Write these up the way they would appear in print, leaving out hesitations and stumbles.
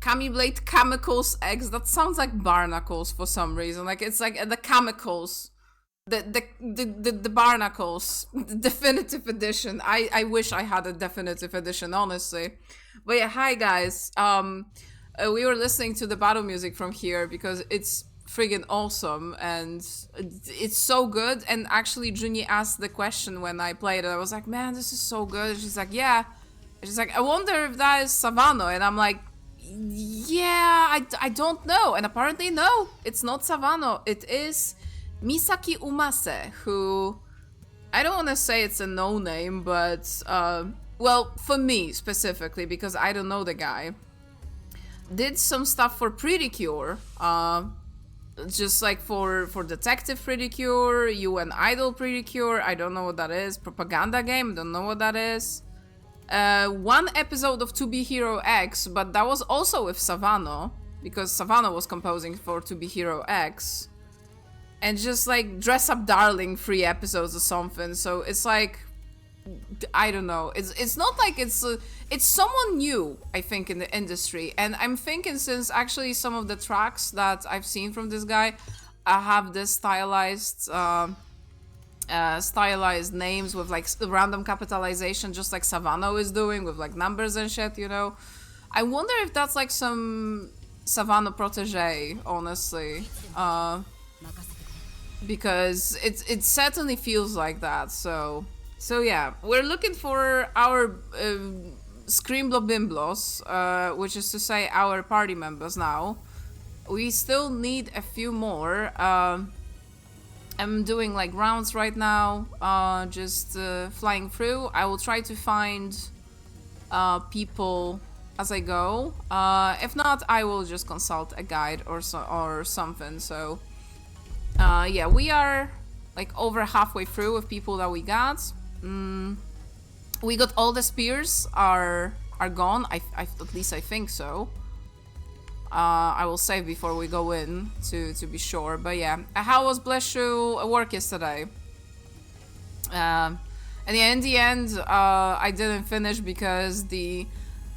Xenoblade Chemicals X. That sounds like barnacles for some reason. Like it's like the chemicals. The barnacles definitive edition. I wish I had a definitive edition, honestly. But yeah, hi guys. We were listening to the battle music from here because it's friggin' awesome and it's so good. And actually, Junie asked the question when I played it. I was like, man, this is so good. And she's like, yeah. And she's like, I wonder if that is Savano. And I'm like, yeah, I don't know. And apparently, no, it's not Savano. It is Misaki Umase, who I don't want to say it's a no-name, but well, for me specifically, because I don't know the guy, did some stuff for Pretty Cure, just like for Detective Pretty Cure, UN Idol Pretty Cure, I don't know what that is, Propaganda Game, don't know what that is. One episode of To Be Hero X, but that was also with Savano, because Savano was composing for To Be Hero X. And just like Dress Up Darling 3 episodes or something. So it's like, I don't know. It's not like it's someone new, I think, in the industry. And I'm thinking, since actually some of the tracks that I've seen from this guy have this stylized names with like random capitalization, just like Savano is doing with like numbers and shit, you know. I wonder if that's like some Savano protege, honestly. Because it certainly feels like that. So yeah, we're looking for our Screamblo Bimblos, which is to say our party members now. We still need a few more. I'm doing like rounds right now, just flying through. I will try to find people as I go. If not, I will just consult a guide or something. So yeah, we are like over halfway through with people that we got. We got all the spears are gone. At least I think so. I will save before we go in to be sure. But yeah, how was Bless You work yesterday? And yeah, in the end, I didn't finish because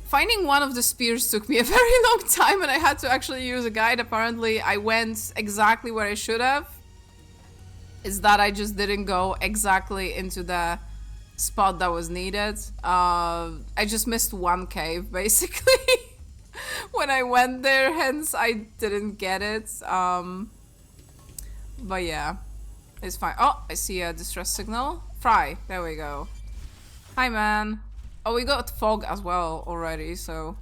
finding one of the spears took me a very long time, and I had to actually use a guide. Apparently, I went exactly where I should have. Is that I just didn't go exactly into the spot that was needed. I just missed one cave, basically, when I went there, hence I didn't get it. But yeah, it's fine. Oh, I see a distress signal. Fry, there we go. Hi, man. Oh, we got fog as well already, so...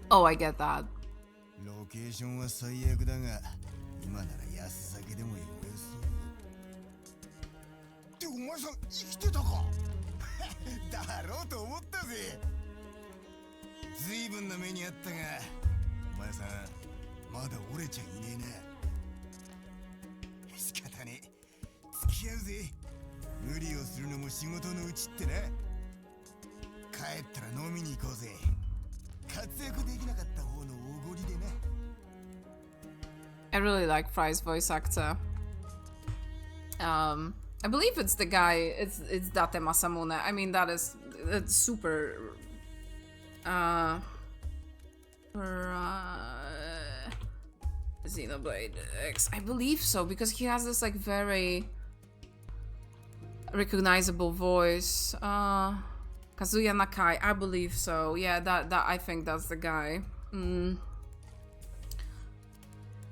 Oh, I get that. I really like Fry's voice actor. I believe it's the guy. It's Date Masamune. I mean, it's super. For Xenoblade X, I believe so, because he has this like very recognizable voice. Kazuya Nakai, I believe so. Yeah, that I think that's the guy.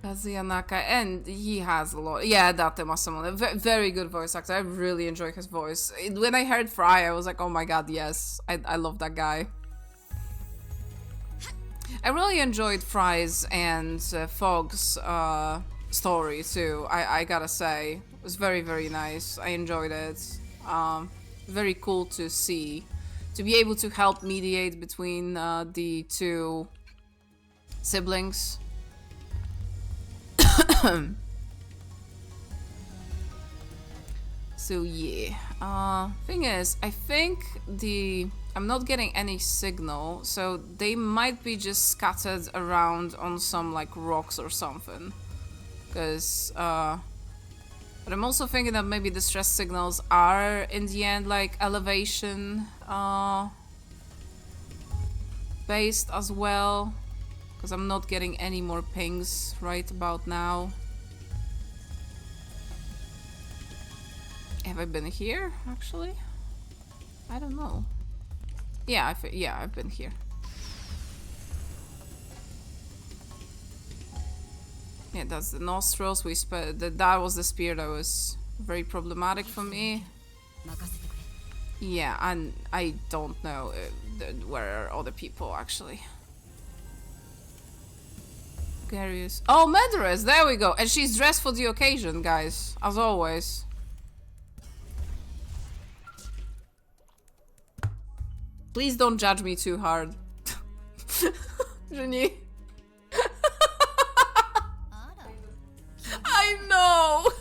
Kazuya Nakai, and he has a lot. Yeah, Date Masamune, very good voice actor. I really enjoy his voice. When I heard Fry, I was like, oh my god, yes, I love that guy. I really enjoyed Fry's and Fog's story too. I gotta say, it was very, very nice. I enjoyed it. Very cool to see, to be able to help mediate between the two siblings. So yeah, thing is, I think the I'm not getting any signal, so they might be just scattered around on some like rocks or something. Because, but I'm also thinking that maybe the stress signals are in the end like elevation based as well. Because I'm not getting any more pings right about now. Have I been here actually? I don't know. Yeah, I've been here. Yeah, that's the nostrils. That was the spear that was very problematic for me. Yeah, and I don't know where are other people actually. Garius. Oh, Medress, there we go. And she's dressed for the occasion, guys, as always. Please don't judge me too hard. Jenny. I know.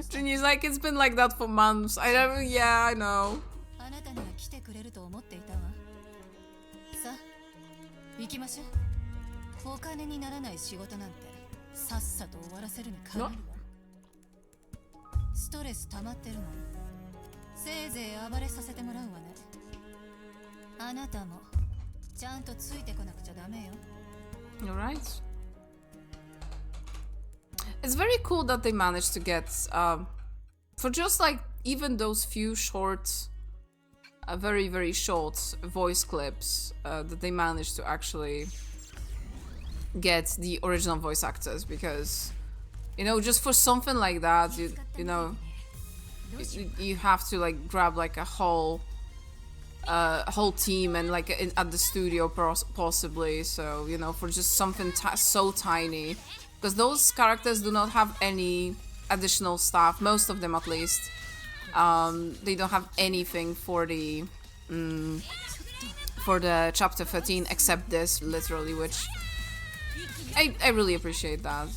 Jenny's like, it's been like that for months. Yeah, I know. All right. It's very cool that they managed to get, for just like even those few short, very, very short voice clips, that they managed to actually get the original voice actors, because, you know, just for something like that, you know, you have to like grab like a whole team and like at the studio possibly, so, you know, for just something so tiny. Because those characters do not have any additional stuff, most of them at least. They don't have anything for the chapter 13 except this, literally, which I really appreciate that.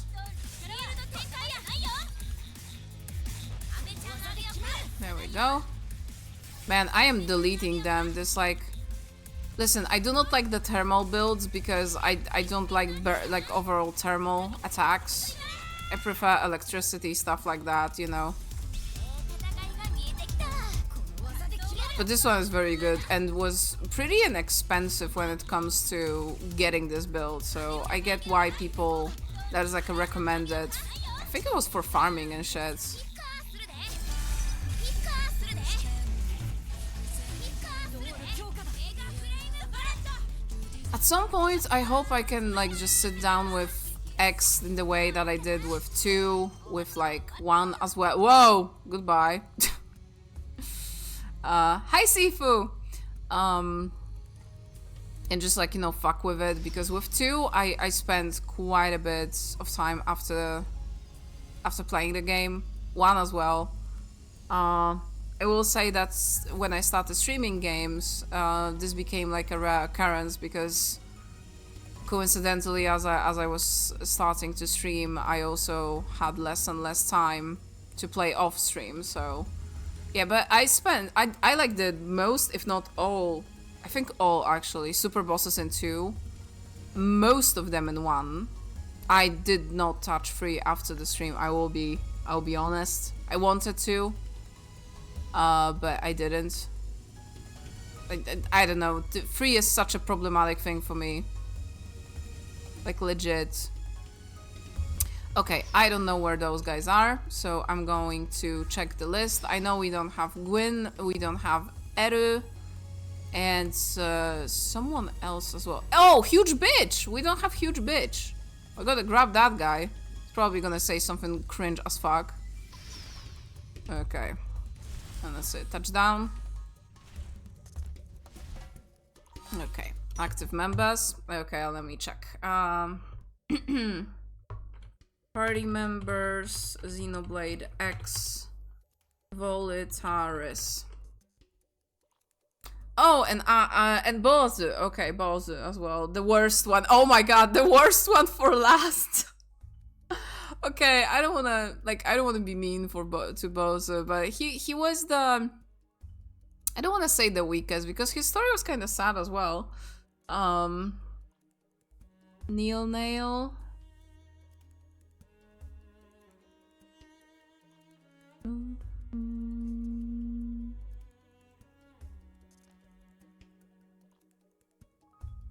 There we go. Man, I am deleting them. This like... Listen, I do not like the thermal builds because I don't like overall thermal attacks. I prefer electricity, stuff like that, you know. But this one is very good and was pretty inexpensive when it comes to getting this build, so I get why people... That is like a recommended... I think it was for farming and shit. At some point, I hope I can like just sit down with X in the way that I did with 2, with like 1 as well. Whoa! Goodbye. Hi Sifu! And just like, you know, fuck with it, because with 2, I spent quite a bit of time after playing the game. 1 as well. I will say that when I started streaming games, this became like a rare occurrence, because coincidentally, as I was starting to stream, I also had less and less time to play off stream. So yeah, but I like the most, if not all, I think all actually, super bosses in 2, most of them in 1. I did not touch 3 after the stream. I'll be honest. I wanted to. But I didn't. I don't know. 3 is such a problematic thing for me. Like, legit. Okay, I don't know where those guys are, so I'm going to check the list. I know we don't have Gwyn, we don't have Eru, and someone else as well. Oh, Huge Bitch! We don't have Huge Bitch. I gotta grab that guy. He's probably gonna say something cringe as fuck. Okay. And that's it. Touchdown. Okay. Active members. Okay, let me check. Party members. Xenoblade X. Volitaris. Oh, and Bozu. Okay, Bozu as well. The worst one. Oh my god, the worst one for last. Okay, I don't wanna be mean to Bozu, but he was the I don't want to say the weakest because his story was kind of sad as well. Neil Nail.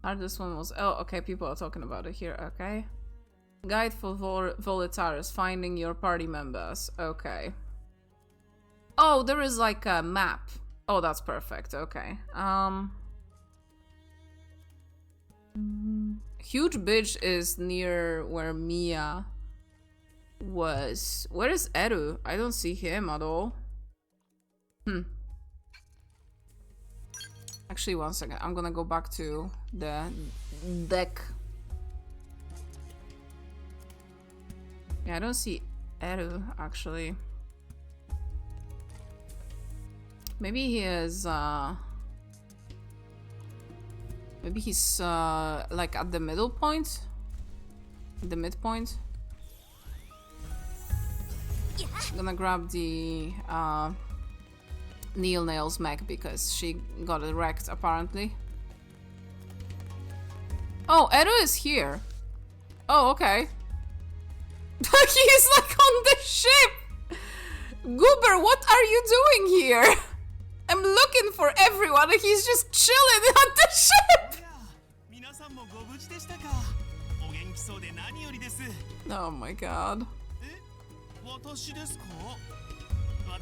Hardest one was... Oh, okay, people are talking about it here, okay. Guide for Volitaris, finding your party members, okay. Oh, there is like a map. Oh, that's perfect, okay. Huge Bitch is near where Mia was. Where is Eru? I don't see him at all. Actually, one second. I'm gonna go back to the deck. Yeah, I don't see Eru, actually. Maybe he is, maybe he's, like, at the middle point? The midpoint? I'm gonna grab the, Neil Nail's mech because she got it wrecked, apparently. Oh, Eru is here. Oh, okay. He's like on the ship! Goober, what are you doing here? I'm looking for everyone and he's just chilling on the ship! Oh my god.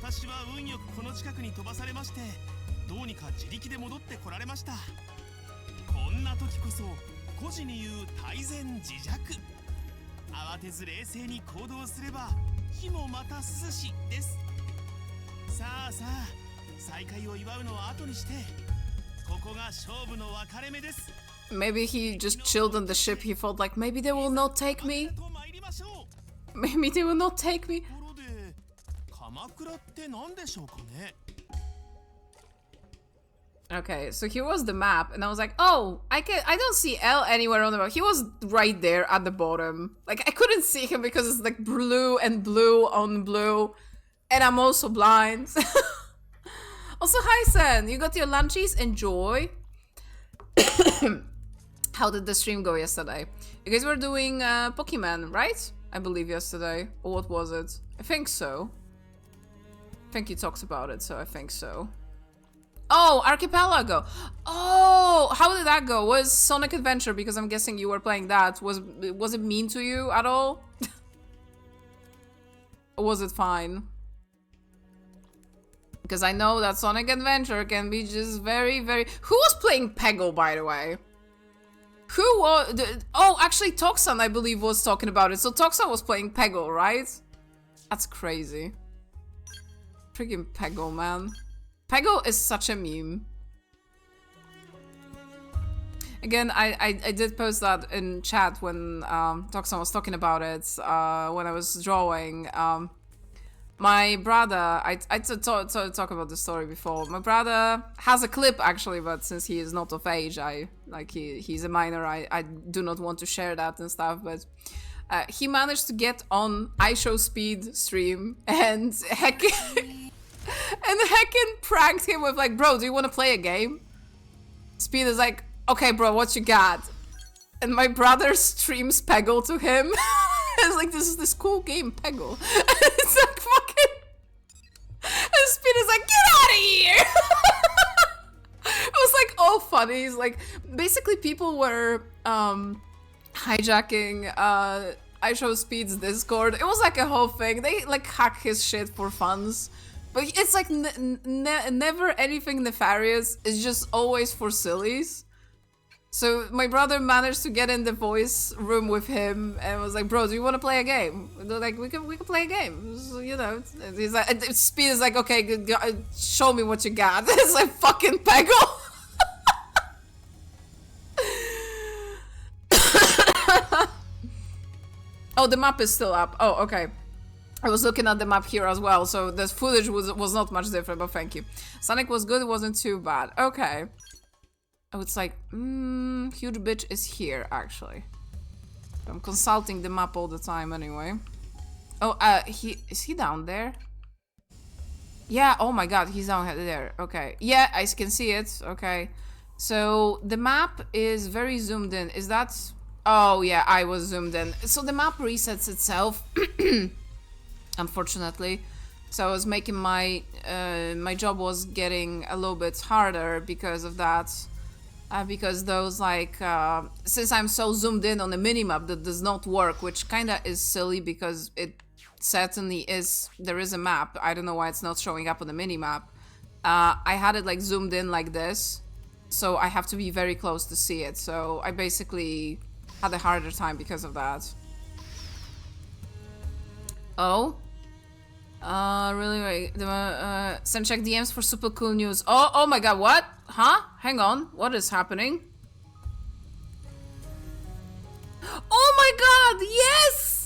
私は運よくこの近くに飛ばされまして、どうにか自力で戻ってこられました。こんな時こそ孤児に言う大善自弱。慌てず冷静に行動すれば火もまた涼しです。さあさあ、再会を祝うのは後にして、ここが勝負の分かれ目です。Maybe he just chilled on the ship. He felt like maybe they will not take me. Maybe they will not take me. Okay, so here was the map, and I was like, oh, I don't see L anywhere on the map. He was right there at the bottom. Like, I couldn't see him because it's like blue and blue on blue, and I'm also blind. Also, hi, Sen. You got your lunchies? Enjoy. How did the stream go yesterday? You guys were doing Pokemon, right? I believe yesterday. Or what was it? I think so. I think you talked about it, so I think so. Oh, Archipelago. Oh, how did that go? Was Sonic Adventure, because I'm guessing you were playing that, was it mean to you at all? Or was it fine? Because I know that Sonic Adventure can be just very, very... Who was playing Peggle, by the way? Who was... Oh, actually, Toxan, I believe, was talking about it. So Toxan was playing Peggle, right? That's crazy. Freaking Peggle, man. Peggle is such a meme. Again, I did post that in chat when Toxan was talking about it, when I was drawing. My brother, I talk about the story before. My brother has a clip, actually, but since he is not of age, he's a minor, I do not want to share that and stuff, but he managed to get on iShowSpeed stream and Heckin pranked him with like, bro, do you want to play a game? Speed is like, okay, bro, what you got? And my brother streams Peggle to him. It's like, this is this cool game, Peggle. It's like fucking... And Speed is like, get out of here! It was like all funny. It's like, basically people were hijacking iShowSpeed's Discord. It was like a whole thing. They like hack his shit for funs. But it's like never anything nefarious. It's just always for sillies. So my brother managed to get in the voice room with him and was like, "Bro, do you want to play a game?" And they're like, "We can play a game." So, you know, he's like, Speed is like, "Okay, good, show me what you got." It's like fucking Peggle. Oh, the map is still up. Oh, okay. I was looking at the map here as well, so the footage was not much different, but thank you. Sonic was good, it wasn't too bad. Okay. Oh, it's like, huge bitch is here, actually. I'm consulting the map all the time anyway. Oh, is he down there? Yeah, oh my god, he's down there. Okay. Yeah, I can see it. Okay. So the map is very zoomed in. Is that... Oh yeah, I was zoomed in. So the map resets itself, unfortunately. So I was making my... my job was getting a little bit harder because of that. Because those like... since I'm so zoomed in on the minimap that does not work, which kinda is silly because it certainly is, there is a map. I don't know why it's not showing up on the minimap. I had it like zoomed in like this, so I have to be very close to see it. So I basically had a harder time because of that. Oh? Really? Wait. Send check DMs for super cool news. Oh my god, what? Huh? Hang on. What is happening? Oh my god, yes!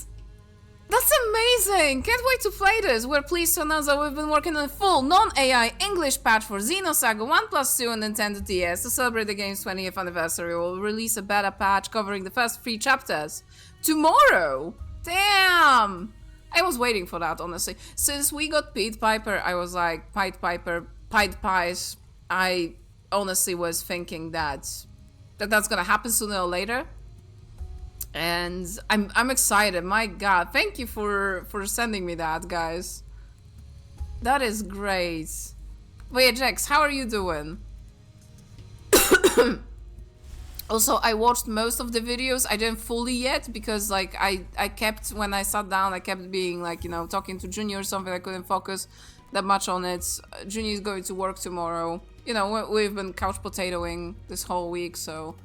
That's amazing! Can't wait to play this! We're pleased to announce that we've been working on a full, non-AI English patch for Xenosaga 1+2 on Nintendo DS. To celebrate the game's 20th anniversary, we'll release a beta patch covering the first 3 chapters. Tomorrow! Damn! I was waiting for that, honestly. Since we got Pied Piper, I was like, Pied Pies. I honestly was thinking that's gonna happen sooner or later. And I'm excited. My god, thank you for sending me that, guys. That is great. Wait, Jax, how are you doing? Also, I watched most of the videos. I didn't fully yet because like I kept, when I sat down, I kept being like, you know, talking to Junior or something. I couldn't focus that much on it. Junior is going to work tomorrow. You know, we've been couch potatoing this whole week, so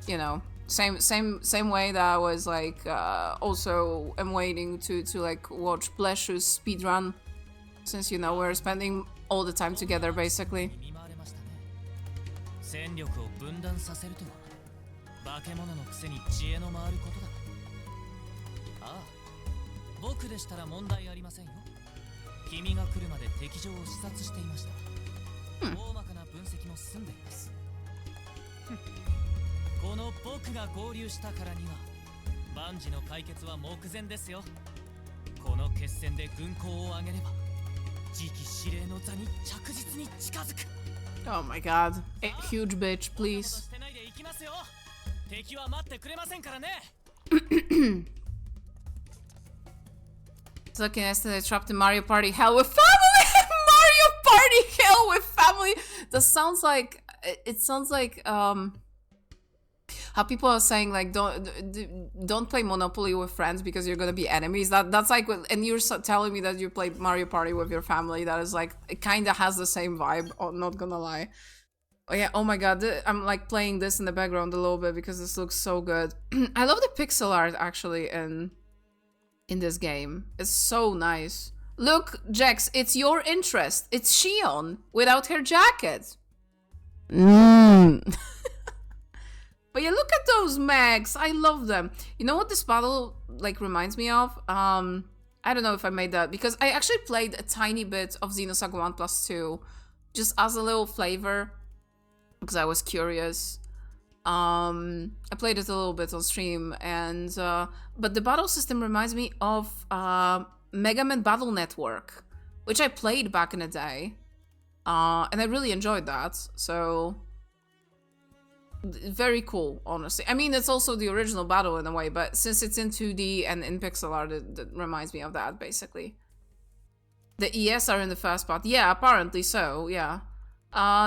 you know. Same way that I was like also am waiting to like watch Bleshu's speedrun, since you know we're spending all the time together basically. Oh my god. A huge bitch, please. It's looking yesterday, trapped in Mario Party hell with family! Mario Party hell with family! That sounds like... It sounds like, how people are saying like don't play Monopoly with friends because you're gonna be enemies. That's like, and you're telling me that you play Mario Party with your family. That is like, it kind of has the same vibe. I'm not gonna lie. Oh yeah, oh my god, I'm like playing this in the background a little bit because this looks so good. I love the pixel art actually in this game. It's so nice. Look, Jax, it's your interest. It's Shion without her jacket. But yeah, look at those mechs. I love them. You know what this battle like reminds me of? I don't know if I made that because I actually played a tiny bit of Xenosaga 1+2 just as a little flavor because I was curious. I played it a little bit on stream, and but the battle system reminds me of Mega Man Battle Network, which I played back in the day, and I really enjoyed that. So very cool, honestly. I mean, it's also the original battle in a way, but since it's in 2D and in pixel art, it reminds me of that, basically. The ES are in the first part. Yeah, apparently so, yeah.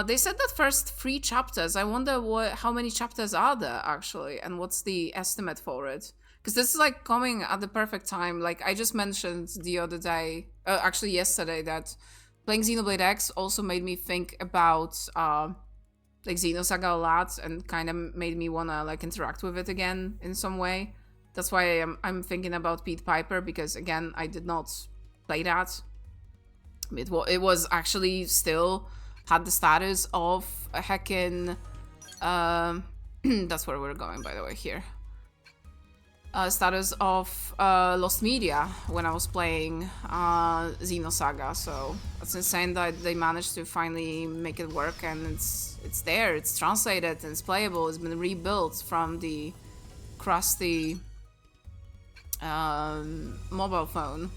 They said that first 3 chapters. I wonder how many chapters are there, actually, and what's the estimate for it? Because this is, like, coming at the perfect time. Like, I just mentioned the other day, actually yesterday, that playing Xenoblade X also made me think about... like Xenosaga a lot, and kind of made me wanna like interact with it again in some way. That's why I'm thinking about Pied Piper, because again, I did not play that. It was actually still had the status of a heckin' that's where we're going, by the way, here. Status of Lost Media when I was playing Xenosaga, so it's insane that they managed to finally make it work, and it's there, it's translated, and it's playable. It's been rebuilt from the crusty mobile phone.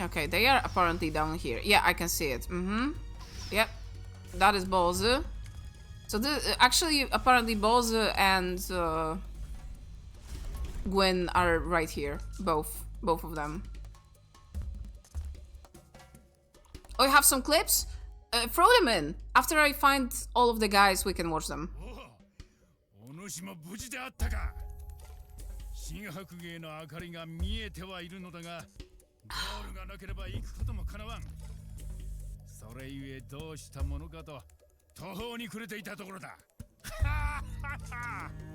Okay, they are apparently down here. Yeah, I can see it. Yep. That is Bozu. So actually, apparently Bozu and Gwen are right here. Both of them. Oh, you have some clips? Throw them in. After I find all of the guys, we can watch them. 新白芸の明かりが見えてはいるのだが、ゴールがなければ行くこともかなわん。それゆえどうしたものかと途方に暮れていたところだ。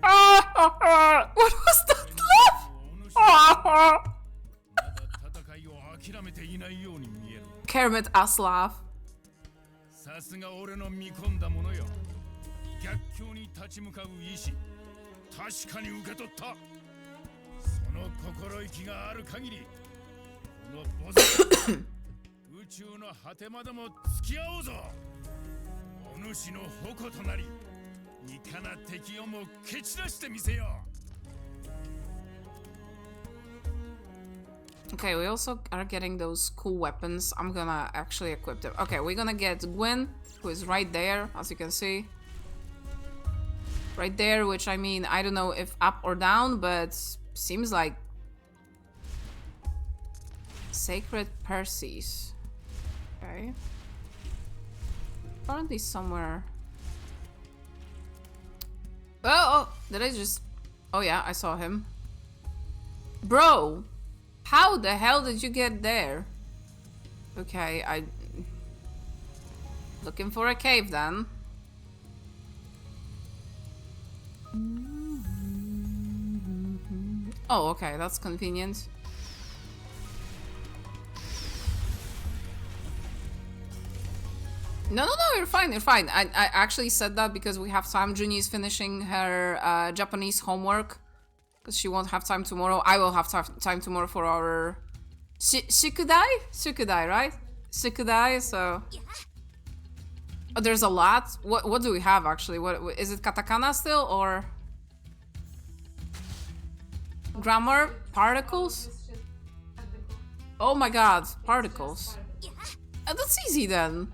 What was that laugh? まだ戦いを諦めていないように見える。Kermit ass laugh. さすが俺の見込んだものよ。逆境に立ち向かう意志、確かに受け取った。その心意気がある限り、このボス宇宙の果てまでも付き合おうぞ。お主の矛となり、いかな敵をも蹴散らしてみせよう。 Okay, we also are getting those cool weapons. I'm gonna actually equip them. Okay, we're gonna get Gwen, who is right there, as you can see. Right there, which I mean, I don't know if up or down, but seems like Sacred Perseus. Okay. Apparently somewhere. Oh, did I just... Oh yeah, I saw him. Bro! How the hell did you get there? Okay, looking for a cave then. Oh, okay, that's convenient. No, you're fine, you're fine. I actually said that because we have time. Junie is finishing her Japanese homework. Because she won't have time tomorrow. I will have time tomorrow for our... Shikudai? Shikudai, right? Shikudai, so... Oh, there's a lot? What do we have, actually? What is it katakana still, or... Grammar? Particles? Oh my god, particles. That's easy then.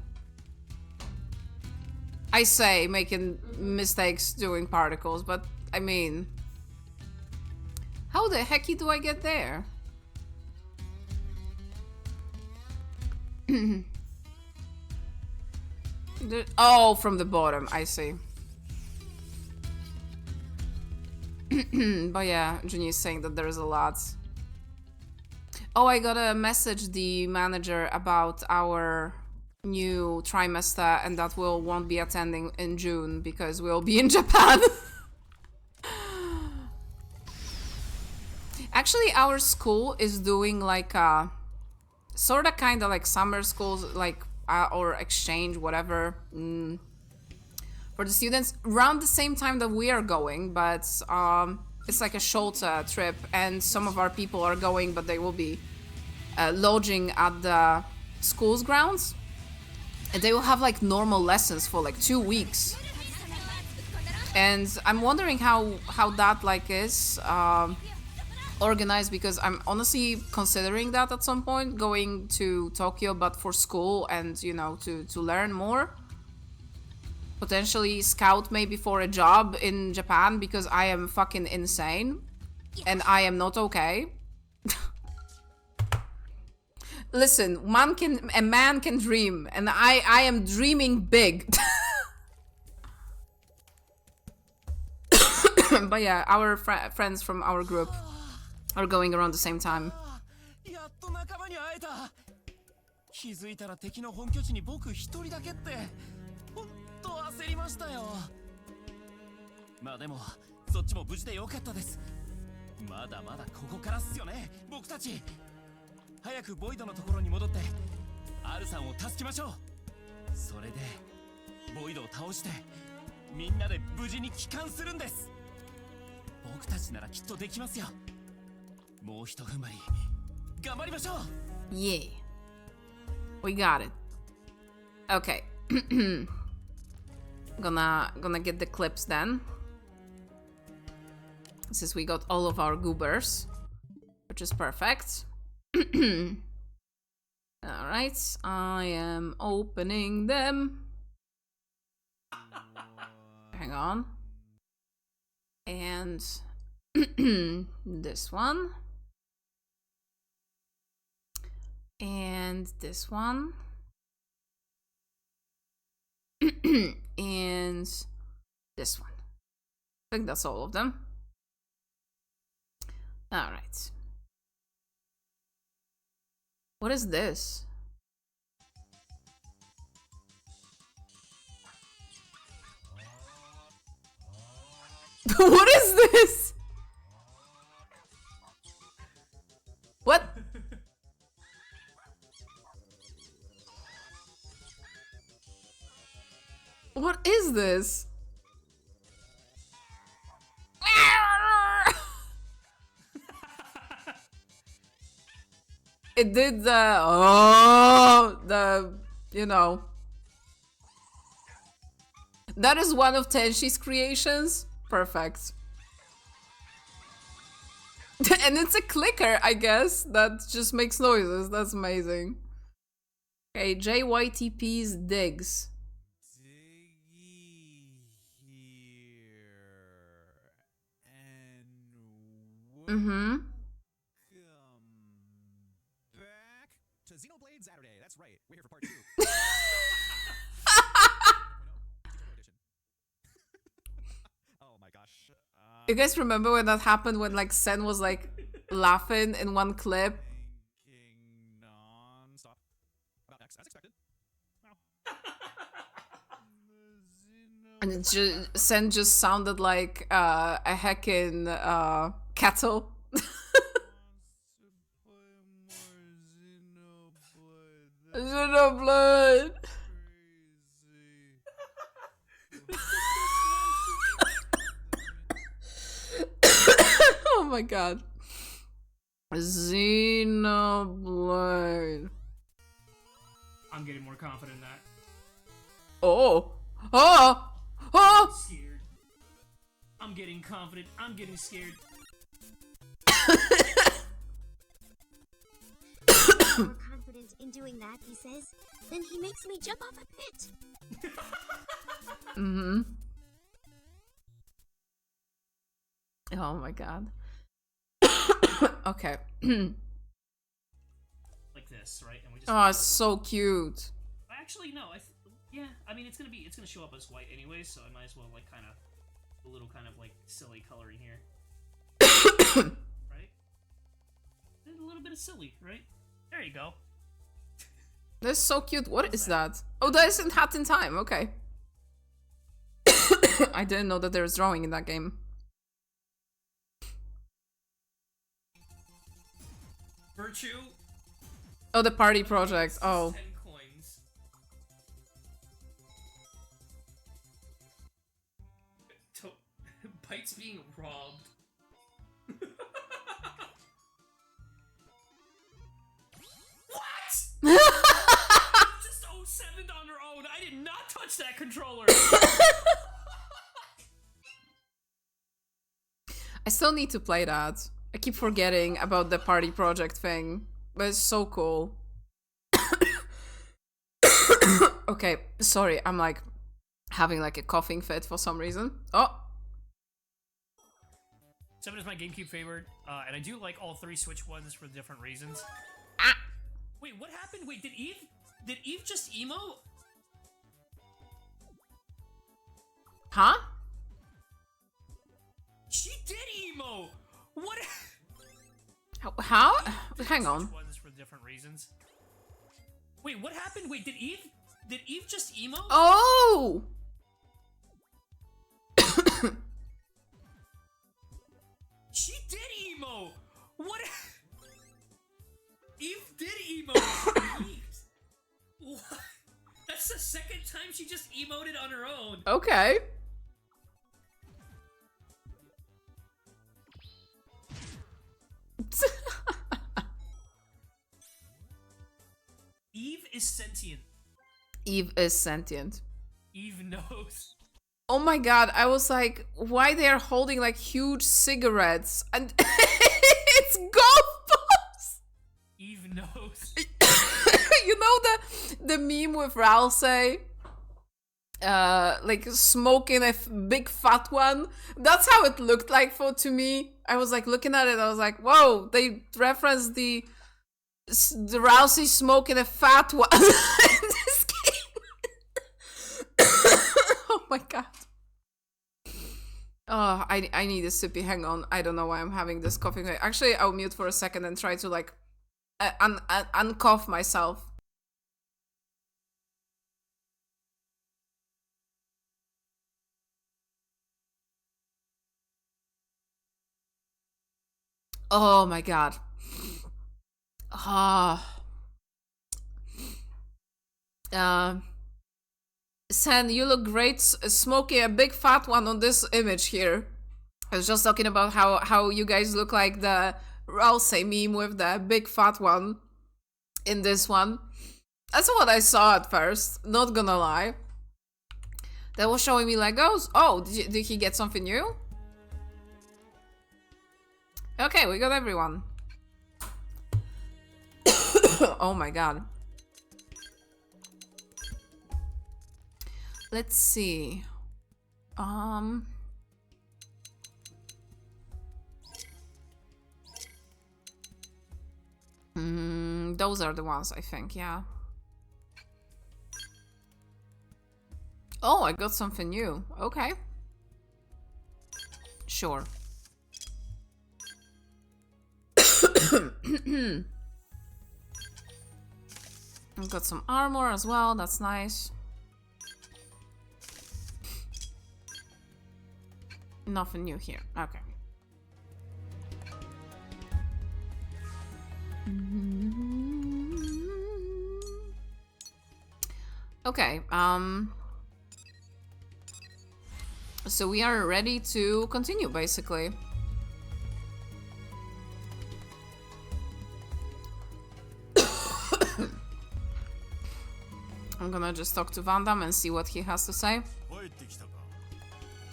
I say making mistakes doing particles, but I mean... How the hecky do I get there? Oh, from the bottom, I see. But yeah, Junie is saying that there's a lot. Oh, I gotta message the manager about our new trimester and that we won't be attending in June because we'll be in Japan. Actually, our school is doing like a sort of kind of like summer schools, like or exchange, whatever, for the students around the same time that we are going. But it's like a short trip, and some of our people are going, but they will be lodging at the school's grounds, and they will have like normal lessons for like 2 weeks. And I'm wondering how that like is. Organized, because I'm honestly considering that at some point, going to Tokyo, but for school and, you know, to learn more. Potentially scout maybe for a job in Japan, because I am fucking insane and I am not okay. Listen, a man can dream, and I am dreaming big. But yeah, our friends from our group are going around the same time. やっと仲間に会えた。気づいたら敵の本拠地に僕一人だけって、ほんと焦りましたよ。まあでもそっちも無事でよかったです。まだまだここからっすよね、僕たち。早くボイドのところに戻ってアルさんを助けましょう。それでボイドを倒してみんなで無事に帰還するんです。僕たちならきっとできますよ。もう一踏ん張り頑張りましょう。 Yeah, we got it. Okay. gonna get the clips then, since we got all of our goobers, which is perfect. Alright, I am opening them. Hang on. And this one. And this one. And this one. I think that's all of them. Alright. What is this? What is this? What? What is this? It did you know. That is one of Tenshi's creations. Perfect. And it's a clicker, I guess, that just makes noises. That's amazing. Okay, JYTP's digs. Mm-hmm. Back to Xenoblade Saturday. That's right. We're here for part 2. Oh my gosh. You guys remember when that happened, when like Sen was like laughing in one clip? Thinking non-stop about X, as expected. Wow. And it Sen just sounded like a heckin' kettle. Xenoblade. Oh my god. Xenoblade. I'm getting more confident in that. Oh. Oh. Oh. Scared. I'm getting confident. I'm getting scared. More confident in doing that, he says. Then he makes me jump off a pit. Mm-hmm. Oh my god. Okay. Like this, right? And we just. Oh, it's so cute. Actually, no. Yeah. I mean, it's gonna show up as white anyway, so I might as well like kind of a little kind of like silly coloring here, right? A little bit of silly, right? There you go. That's so cute. What is that? Oh, that isn't Hat in Time. Okay. I didn't know that there's drawing in that game. Virtue. Oh, the party project. Oh. 10 coins. Bytes being robbed. What? Just 07 on her own. I did not touch that controller. I still need to play that. I keep forgetting about the party project thing, but it's so cool. Okay, sorry, I'm like having like a coughing fit for some reason. Oh! 7 is my GameCube favorite, and I do like all 3 Switch ones for different reasons. Ah! Wait, what happened? Wait, did Eve just emo? Huh? She did emo! What? How? Hang on. Switch ones for different reasons. Wait, what happened? Wait, did Eve just emo? Oh! She did emo! What? Eve did emo! What? That's the second time she just emoted on her own. Okay. Eve is sentient. Eve is sentient. Eve knows. Oh my god, I was like, why they're holding like huge cigarettes and it's golf balls! Eve knows. You know the meme with Ralsei? Like smoking a big fat one. That's how it looked like to me. I was like looking at it, I was like, whoa, they referenced the Rousey smoking a fat one in this game. Oh my god. Oh, I need a sippy. Hang on. I don't know why I'm having this coughing. Actually, I'll mute for a second and try to like uncough myself. Oh my god. Ah. Sen, you look great smoking a big fat one on this image here. I was just talking about how you guys look like the Ralsei meme with the big fat one in this one. That's what I saw at first, not gonna lie. That was showing me Legos. Oh, did he get something new? Okay, we got everyone. Oh my god. Let's see. Those are the ones, I think, yeah. Oh, I got something new. Okay. Sure. I've got some armor as well, that's nice. Nothing new here, okay. Okay, so we are ready to continue, basically. I'm gonna just talk to Van Damme and see what he has to say.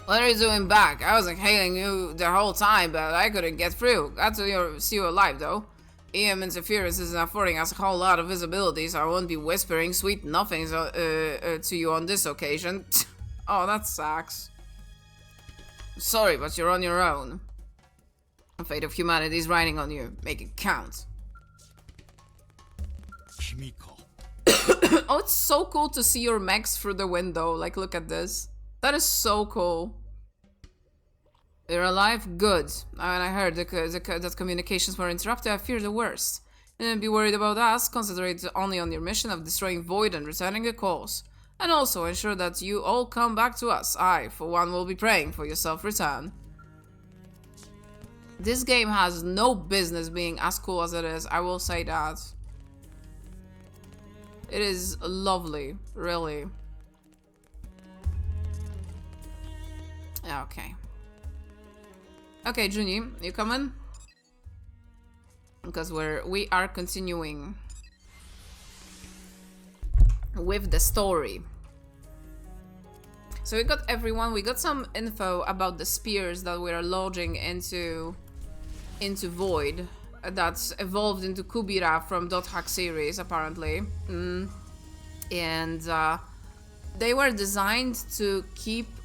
What are you doing back? I was like hailing you the whole time, but I couldn't get through. Got to see you alive, though. EM interference isn't affording us a whole lot of visibility, so I won't be whispering sweet nothings to you on this occasion. Oh, that sucks. Sorry, but you're on your own. The fate of humanity is riding on you. Make it count. Oh, it's so cool to see your mechs through the window. Like, look at this. That is so cool. You're alive? Good. When I heard that communications were interrupted, I fear the worst. Don't be worried about us. Concentrate only on your mission of destroying Void and returning the cause. And also ensure that you all come back to us. I, for one, will be praying for your self-return. This game has no business being as cool as it is. I will say that. It is lovely, really. Okay. Okay, Junie, you coming? Because we are continuing with the story. So we got everyone. We got some info about the spears that we are lodging into Void. That's evolved into Kubira from .hack series, apparently. And they were designed to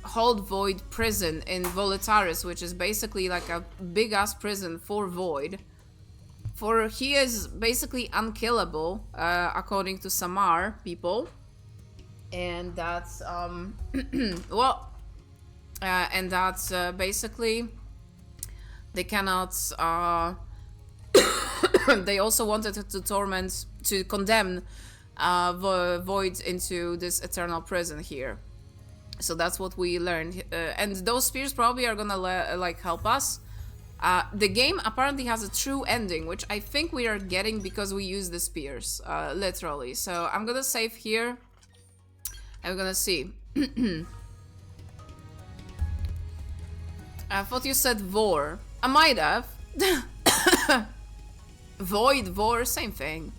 hold Void prison in Volitaris, which is basically like a big-ass prison for Void. For he is basically unkillable, according to Samar people. And that's, well, and that's basically, they cannot, they also wanted to condemn Void into this eternal prison here. So that's what we learned. And those spears probably are gonna like help us. The game apparently has a true ending, which I think we are getting because we use the spears, literally. So I'm gonna save here. I'm gonna see. I thought you said Vor. I might have. Void, Vor, same thing.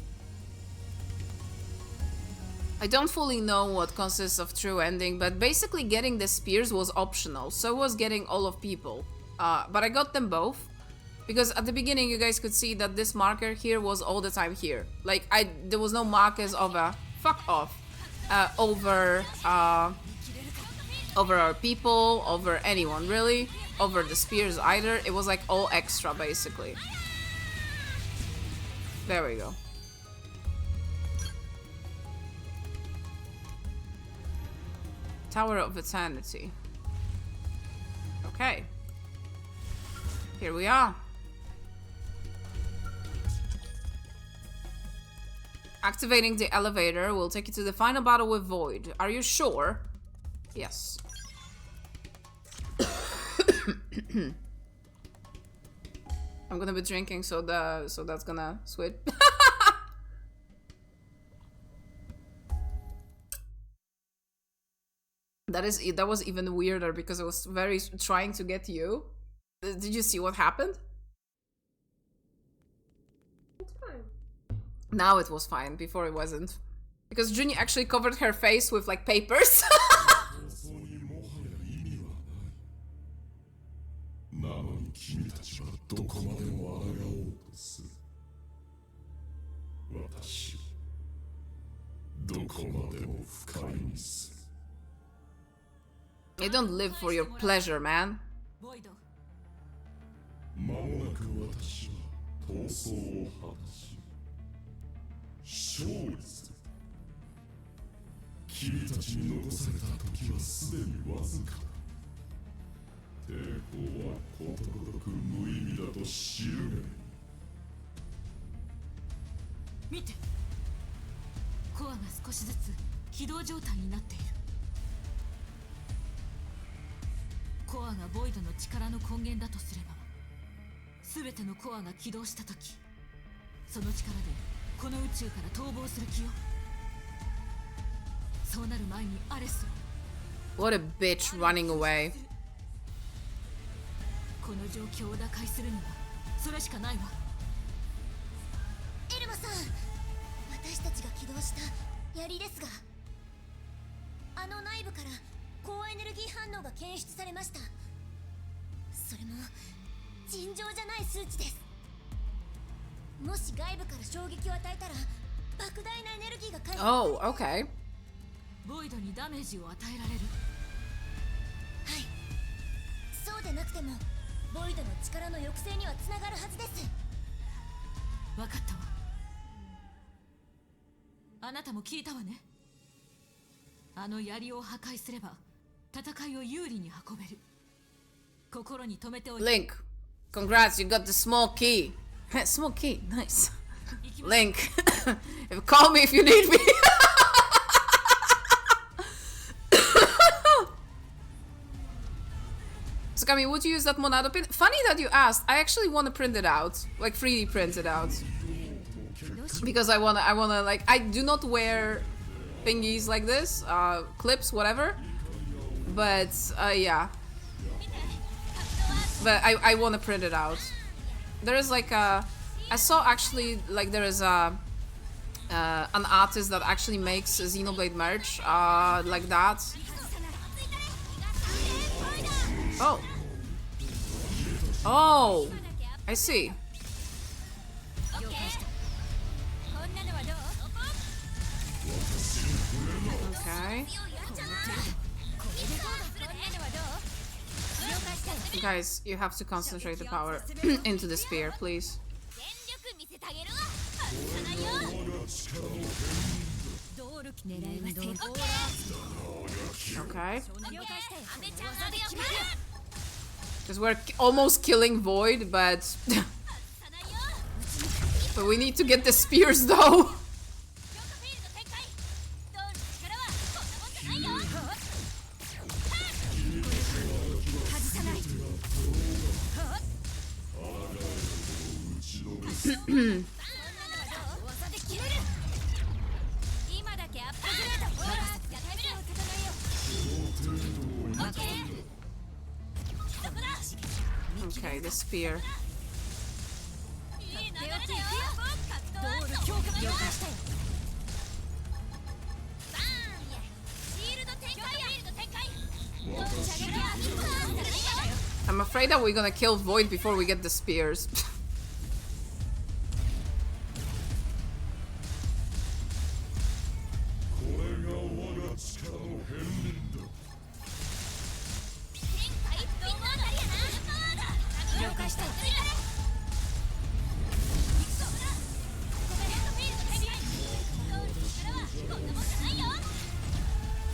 I don't fully know what consists of true ending, but basically getting the spears was optional, so was getting all of people. But I got them both, Because at the beginning you guys could see that this marker here was all the time here. Like there was no markers of a fuck off over our people, over anyone really, over the spears either. It was like all extra basically. There we go. Tower of Eternity. Okay. Here we are. Activating the elevator will take you to the final battle with Void. Are you sure? Yes. I'm gonna be drinking, so that's gonna switch. That was even weirder because I was very trying to get you. Did you see what happened? It's fine. Now it was fine. Before it wasn't. Because Junie actually covered her face with like papers. なのに君たちはどこまでも抗おうとする。私をどこまでも不快にする。 You don't live for your pleasure, man. 間もなく私は闘争を果たし勝利する。君たちに残された時はすでにわずかだ。抵抗はことごとく無意味だと知るがいい。見て、コアが少しずつ起動状態になっている。コアがボイドの力の根源だとすれば、全てのコアが起動した時、その力でこの宇宙から逃亡する気よ。そうなる前にアレスを。 What a bitch running away. この状況を打開するにはそれしかないわ。エルマさん、私たちが起動した槍ですが、あの内部から高エネルギー反応が検出されました。それも尋常じゃない数値です。もし外部から衝撃を与えたら莫大なエネルギーが回復。 Oh, okay. ボイドにダメージを与えられる。はい、そうでなくてもボイドの力の抑制にはつながるはずです。分かったわ。あなたも聞いたわね。あの槍を破壊すれば戦いを有利に運べる。心に留めておいて。 Link, congrats, you got the small key. Small key, nice. Link, call me if you need me. Skami, would you use that Monado pin? Funny that you asked. I actually want to print it out, like 3D print it out, because I wanna like, I do not wear thingies like this, clips, whatever. But yeah, but I want to print it out. There is like a, I saw actually like there is a an artist that actually makes Xenoblade merch like that. Oh. Oh, I see. Okay. Guys, you have to concentrate the power into the spear, please. Okay. Because we're almost killing Void, but but we need to get the spears though. Okay, the spear. I'm afraid that we're gonna kill Void before we get the spears.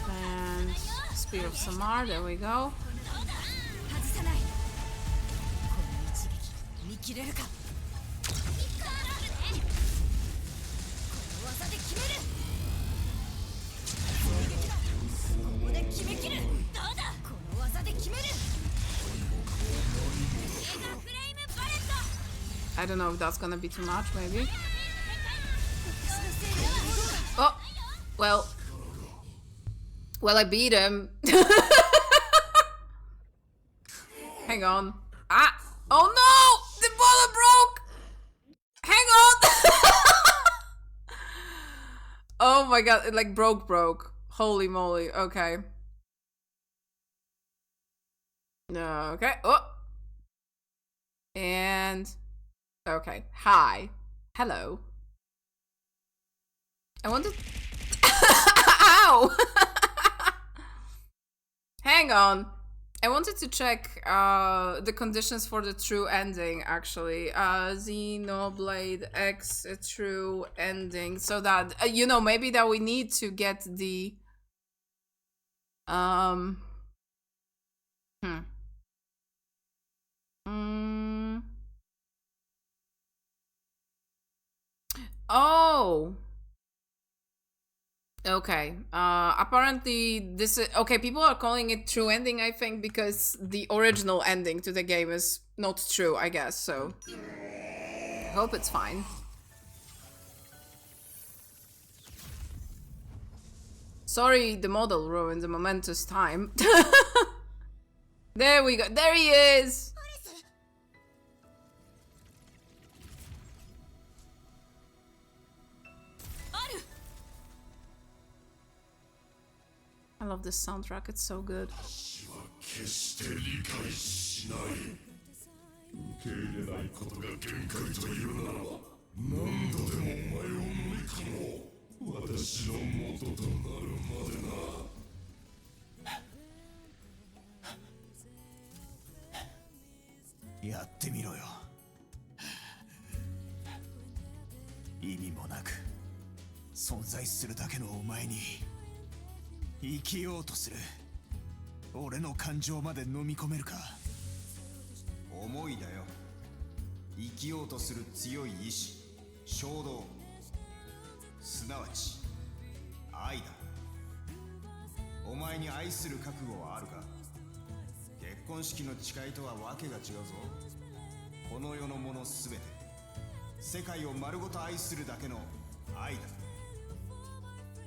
And Spear of Samar, there we go. I don't know if that's gonna be too much, maybe. Oh, well. Well, I beat him. Hang on. Ah! Oh no! The bottle broke! Hang on! Oh my god, it like broke. Holy moly, okay. Okay, oh! And... okay, hi. Hello. I wanted... Ow! Hang on. I wanted to check the conditions for the true ending, actually. Xenoblade X, a true ending. So that, you know, maybe that we need to get the... Oh! Okay, apparently this is... okay, people are calling it true ending, I think, because the original ending to the game is not true, I guess, so... I hope it's fine. Sorry, the model ruined the momentous time. There we go, there he is! I love this soundtrack, it's so good. 決して理解しない受け入れないことが限界というならば何度でもお前を飲み込もう私の元となるまでなやってみろよ意味もなく存在するだけのお前に生きようとする俺の感情まで飲み込めるか思いだよ生きようとする強い意志衝動すなわち愛だお前に愛する覚悟はあるか結婚式の誓いとはわけが違うぞこの世のものすべて世界を丸ごと愛するだけの愛だ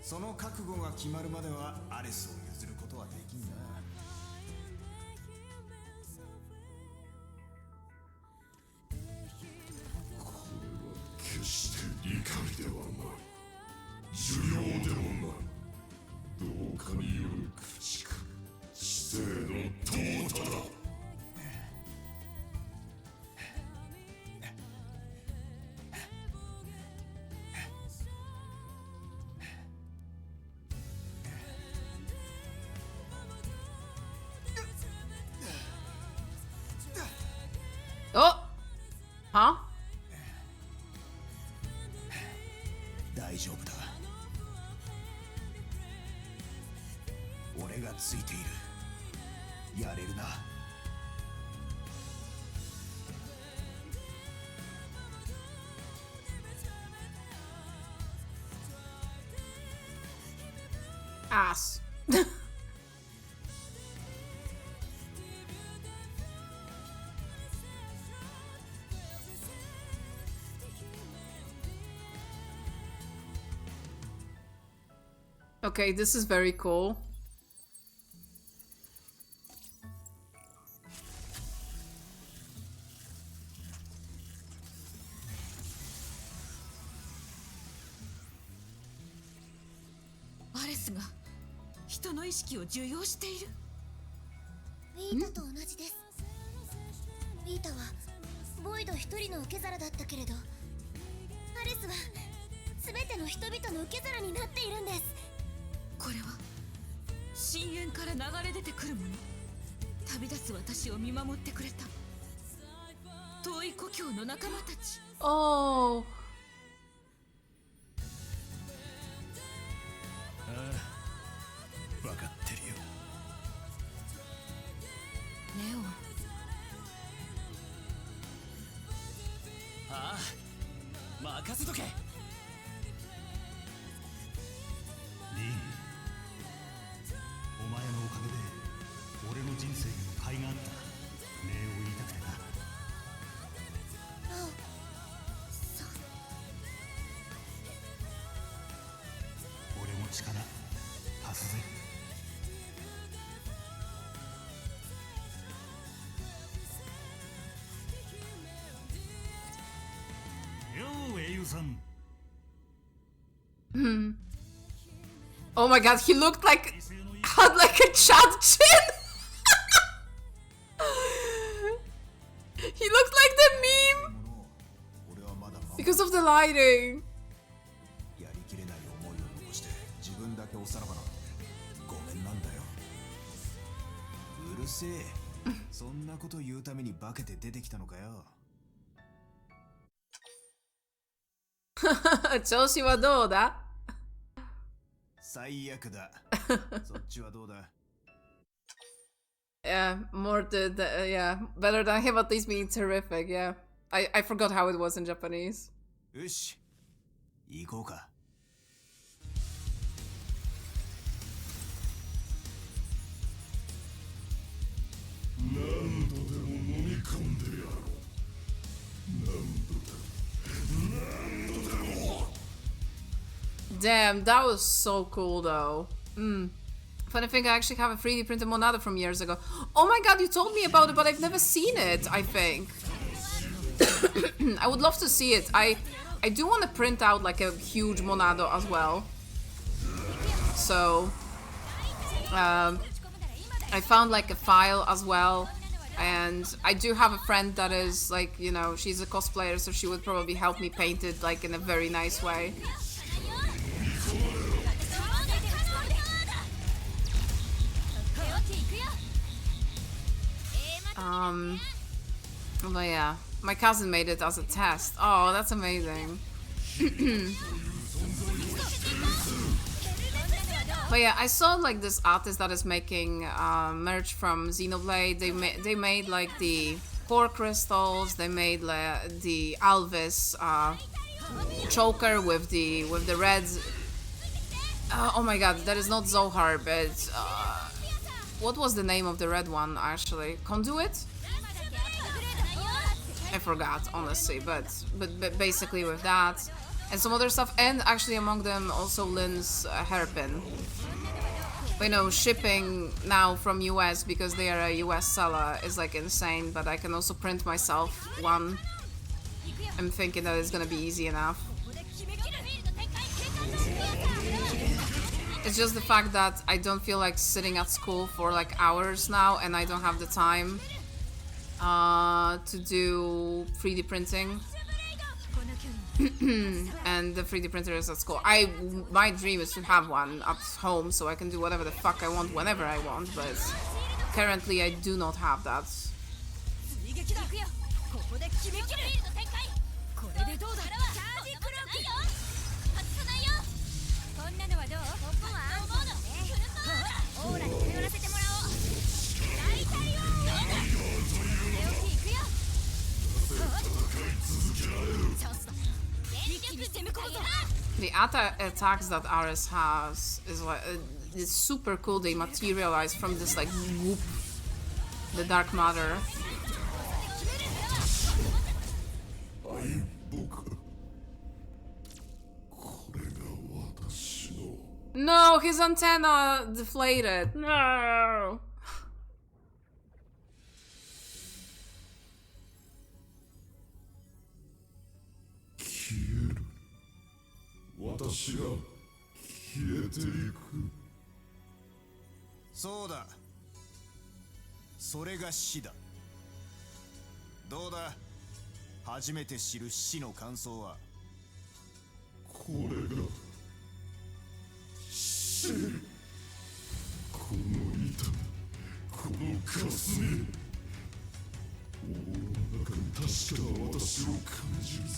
その覚悟が決まるまではアレスを譲ることはできんなこれは決して理解ではない需要でもない同化による駆逐知性の淘汰だOh! Huh? 大丈夫だ俺がついているやれるなAss. Okay, this is very cool. Ares が人の意識を受容している。ウィートと同じですリータはボイド一人の受け皿だったけれど、アレスは全ての人々の受け皿になっているんです。これは深淵から流れ出てくるもの。旅立つ私を見守ってくれた遠い故郷の仲間たち。Oh. ああ、分かってるよ。レオン。ああ、任せとけ。リー、お前のおかげで俺の人生にも甲斐があった。礼を言いたくてな。ああ、そう。俺も力貸すぜ。よう、英雄さん。Oh my god, he looked like had like a Chad chin. He looked like the meme because of the lighting. やりきれない思いを残して自分だけおさらばなんてごめんなんだよ。うるせえ。そんなこと言うために化けて出てきたのかよ。調子はどうだ？最悪だ。そっちはどうだ？ Yeah, more yeah, better than him, at least being terrific. Yeah, I forgot how it was in Japanese. よし、行こうか。何度でも飲み込んでやろう。Damn, that was so cool though. Funny thing, I actually have a 3D printed Monado from years ago. Oh my god, you told me about it, but I've never seen it, I think. I would love to see it. I do want to print out like a huge Monado as well. So, I found like a file as well. And I do have a friend that is like, you know, she's a cosplayer, so she would probably help me paint it like in a very nice way. But yeah, my cousin made it as a test. Oh, that's amazing. But yeah, I saw like this artist that is making merch from Xenoblade. They made like the core crystals. They made the Alvis choker with the red. Oh my god, that is not Zohar, but what was the name of the red one actually? Conduit? I forgot honestly, but basically with that and some other stuff, and actually among them also Lynn's hairpin. But you know, shipping now from US because they are a US seller is like insane, but I can also print myself one. I'm thinking that it's gonna be easy enough. It's just the fact that I don't feel like sitting at school for like hours now, and I don't have the time to do 3D printing. And the 3D printer is at school. My dream is to have one at home so I can do whatever the fuck I want whenever I want, but currently I do not have that. The attacks that Ares has is like it's super cool. They materialize from this like whoop, the dark matter. No, his antenna deflated. No. 私が消えていく。そうだ。それが死だ。どうだ、初めて知る死の感想は。これが死、この痛み、この霞、大の中に確かな私を感じるぜ。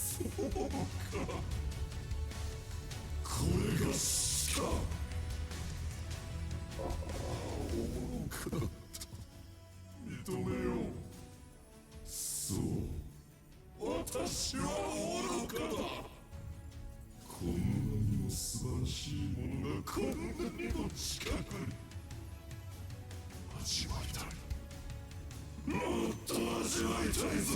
そうか、これが死か。愚かだった。認めよう。そう、私は愚かだ。こんなにも素晴らしいものがこんなにも近くに。味わいたい、もっと味わいたいぞ。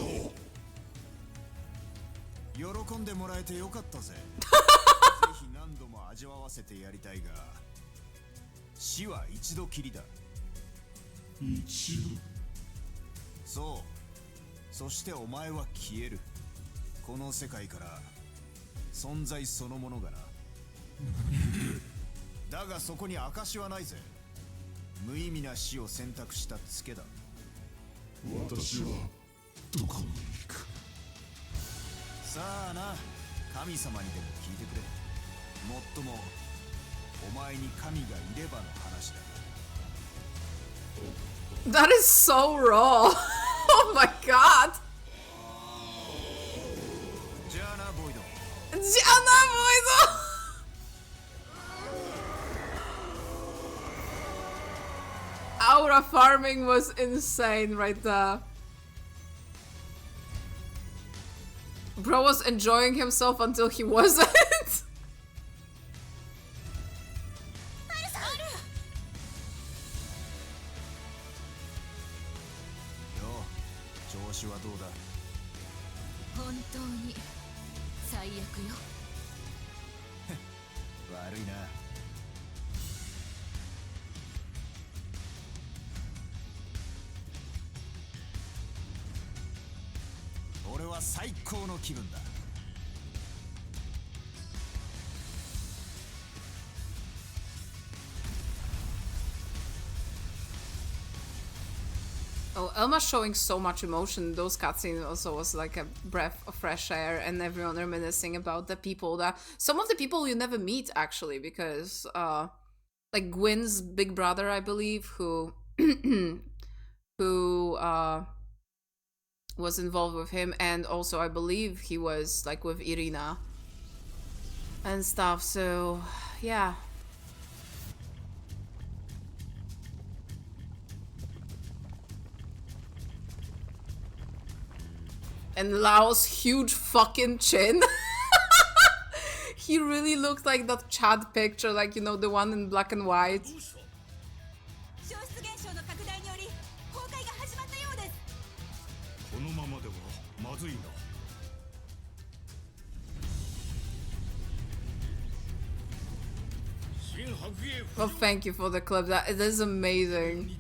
喜んでもらえてよかったぜ。ぜひ何度も味わわせてやりたいが、死は一度きりだ。一度。そう、そしてお前は消える。この世界から存在そのものがな。だがそこに証はないぜ。無意味な死を選択したツケだ。私はどこに行く。さあな、神様にでも聞いてくれ。もっともお前に神がいればの話だ。That is so raw. Oh my god. じゃあな、ボイド。じゃあな、ボイド。Aura farming was insane right there. Bro was enjoying himself until he wasn't. 調子はどうだ。本当に最悪よ。悪いな。俺は最高の気分だ。Oh, Elma's showing so much emotion. Those cutscenes also was like a breath of fresh air, and everyone reminiscing about the people that some of the people you never meet actually, because like Gwyn's big brother, I believe, who who was involved with him, and also I believe he was like with Irina and stuff. So yeah. And Lao's huge fucking chin. He really looked like that Chad picture, like, you know, the one in black and white. Well, thank you for the clip. That it is amazing.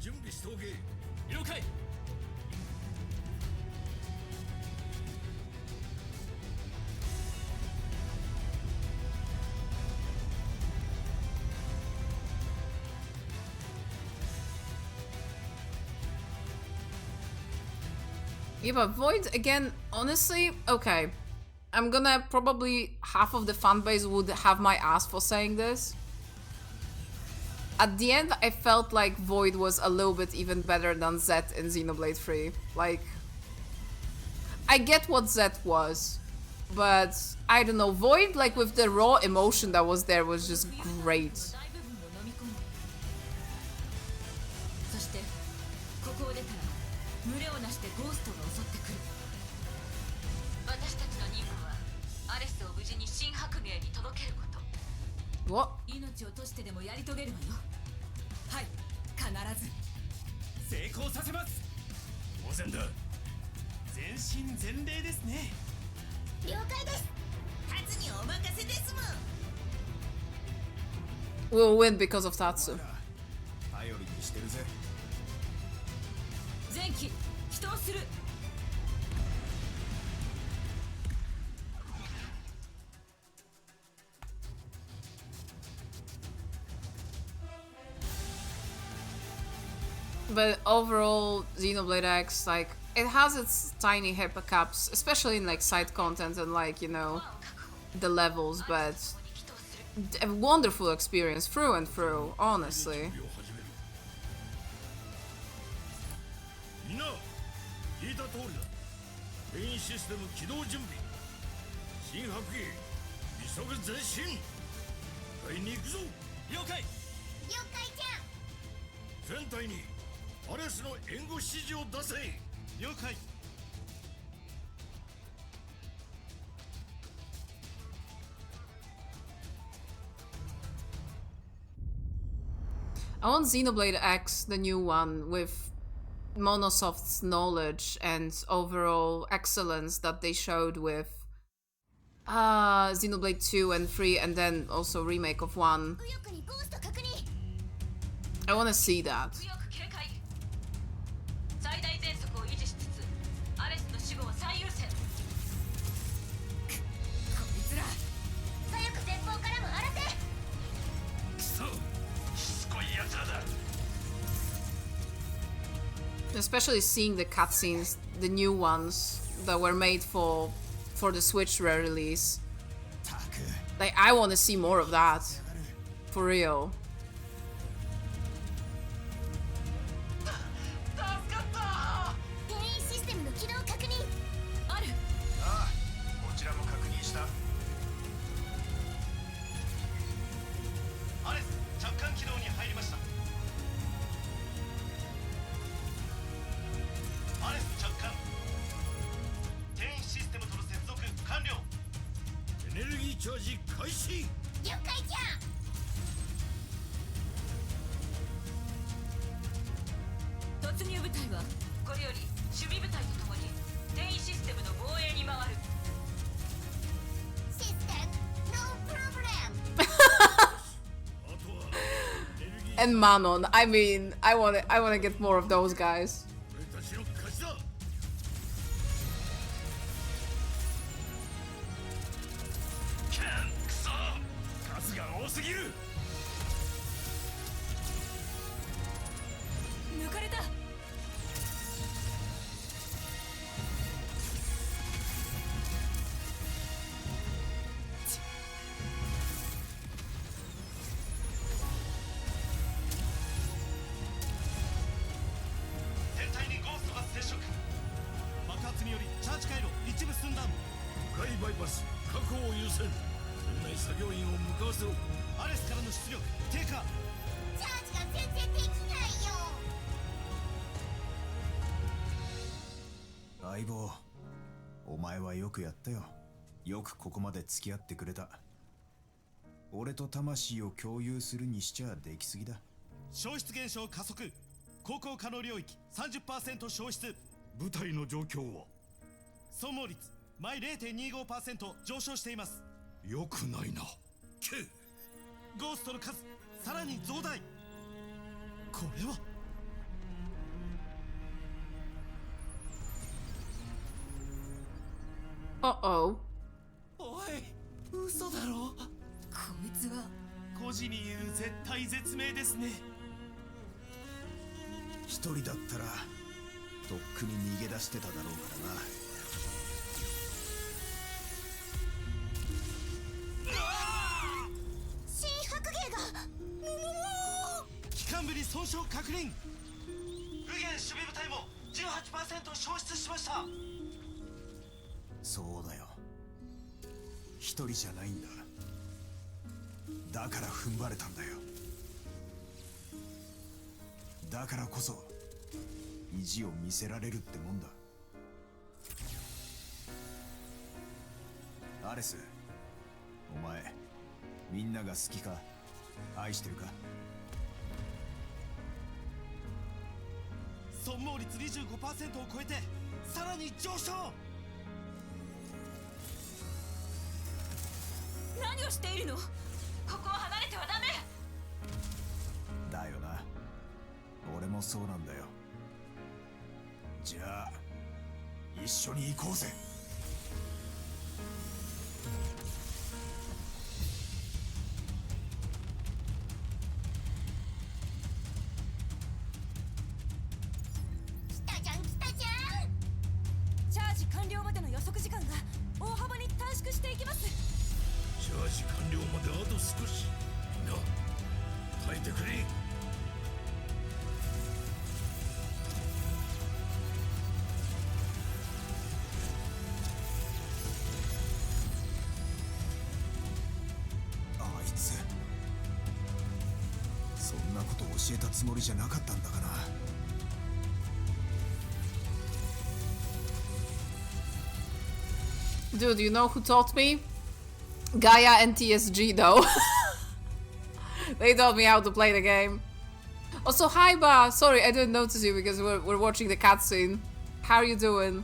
Yeah, but Void, again, honestly, okay. I'm gonna probably, half of the fanbase would have my ass for saying this. At the end, I felt like Void was a little bit even better than Zed in Xenoblade 3. Like, I get what Zed was, but I don't know, Void, like, with the raw emotion that was there was just great. What? 命を落としてでもやり遂げるわよ。はい、必ず成功させます。当然だ。全身全霊ですね。了解です。タツにお任せですもん。We'll win because of Tatsu. 頼りにしてるぜ。前期祈祷する。But overall, Xenoblade X, like, it has its tiny hiccups, especially in like side content and like, you know, the levels, but a wonderful experience through and through, honestly. みんな聞いた通りだ。メインシステム起動準備。新白芸急ぐ前進。買いに行くぞ。了解。了解じゃ。全体にアレスの援護指示を出せ。了解。 I want Xenoblade X, the new one, with Monosoft's knowledge and overall excellence that they showed with Xenoblade 2 and 3 and then also remake of 1. 右翼にゴースト確認。 I want to see that. 右翼警戒。最大全速を維持しつつアレスの死後は最優先。こいつら左翼前方からも荒らせ。くそしつこい奴らだ。 Especially seeing the cutscenes, the new ones that were made for the Switch re-release. たく Like, I want to see more of that. For real. 転移システムの起動確認。ある。ああこちらも確認した。アレス着艦軌道に入りました。アレス着艦。転移システムとの接続完了。エネルギーチャージ開始。了解じゃ。突入部隊はこれより守備部隊とともに転移システムの防衛に回る。システム No problem。あとはエネルギー And Manon, I mean, I wanna get more of those guys. 俺たちの勝ちだ。くそ数が多すぎる。抜かれた。天体にゴーストが接触。爆発によりチャージ回路一部寸断。深いバイパス確保を優先。船内作業員を向かわせろ。アレスからの出力低下。チャージが全然できないよ。相棒お前はよくやったよ。よくここまで付き合ってくれた。俺と魂を共有するにしちゃできすぎだ。消失現象加速。航行可能領域 30% 消失。部隊の状況は損耗率毎 0.25% 上昇しています。良くないな。けゴーストの数さらに増大。これはUh-oh. おい嘘だろ。こいつは孤児に言う絶体絶命ですね。一人だったらとっくに逃げ出してただろうからな。新白芸が機関部に損傷確認。右舷守備部隊も 18% 消失しました。そうだよ。一人じゃないんだ。だから踏ん張れたんだよ。だからこそ意地を見せられるってもんだ。アレス、お前みんなが好きか愛してるか。損耗率 25% を超えてさらに上昇。何をしているの。ここを離れてはダメ。だよな。俺もそうなんだよ。じゃあ一緒に行こうぜ。えたつもりじゃなかったんだがな。Dude, you know who taught me? Gaia and TSG though. They taught me how to play the game. Also, hi Ba! Sorry, I didn't notice you because we're watching the cutscene. How are you doing?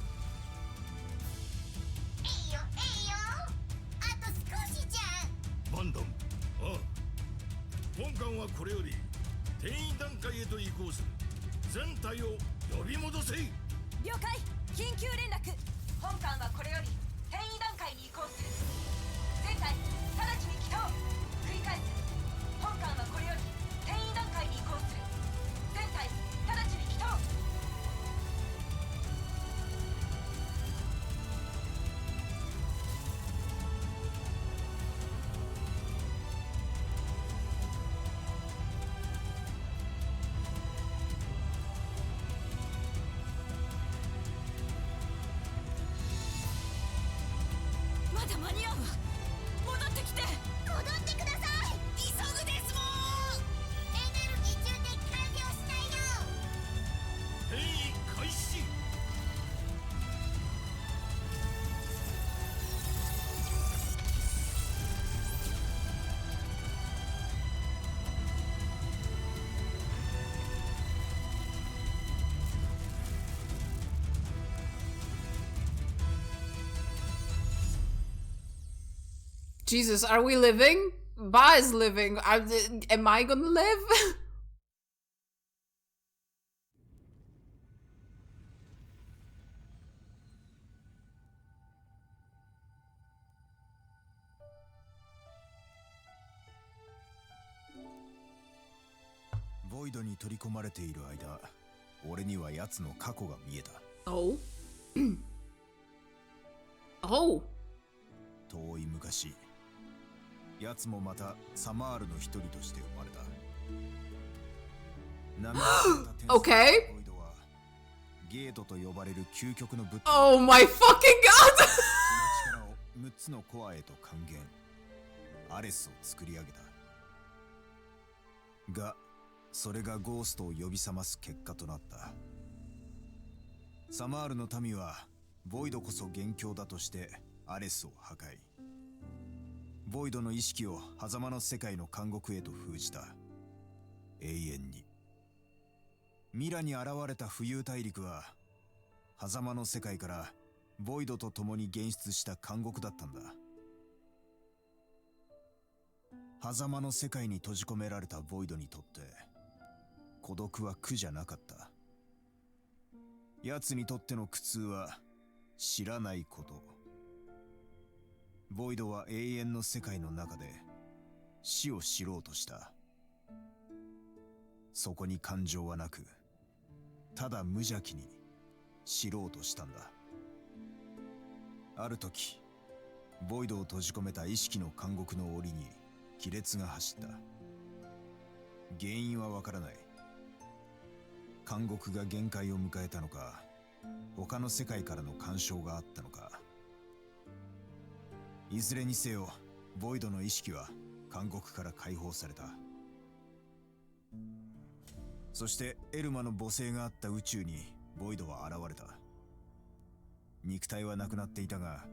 バンダム、ああ、本艦はこれより転移段階へと移行する。全体を呼び戻せ。了解。緊急連絡。本艦はこれより転移段階に移行する。全体直ちに起動。繰り返す。本艦はこれより転移段階に移行する。全体直ちに起動。まだ間に合うわ。戻ってきて。戻ってください。急ぐですもん。エネルギー充填完了しないよ。転移開始。Jesus, are we living? Ba is living. Am I gonna live? ボイドに取り込まれている間、俺には奴の過去が見えた。Oh. Oh. 遠い昔、奴もまたサマールの一人として生まれた。波が立った天才の Okay. ボイドはゲートと呼ばれる究極の物体。Oh my fucking god! その力を6つのコアへと還元、アレスを作り上げた。が、それがゴーストを呼び覚ます結果となった。サマールの民はボイドこそ元凶だとしてアレスを破壊。ボイドの意識を狭間の世界の監獄へと封じた。永遠に。ミラに現れた浮遊大陸は狭間の世界からボイドと共に現出した監獄だったんだ。狭間の世界に閉じ込められたボイドにとって孤独は苦じゃなかった。奴にとっての苦痛は知らないこと。ボイドは永遠の世界の中で死を知ろうとした。そこに感情はなく、ただ無邪気に知ろうとしたんだ。ある時、ボイドを閉じ込めた意識の監獄の檻に亀裂が走った。原因はわからない。監獄が限界を迎えたのか、他の世界からの干渉があったのか。いずれにせよ、ボイドの意識は監獄から解放された。そしてエルマの母星があった宇宙にボイドは現れた。肉体はなくなっていたが、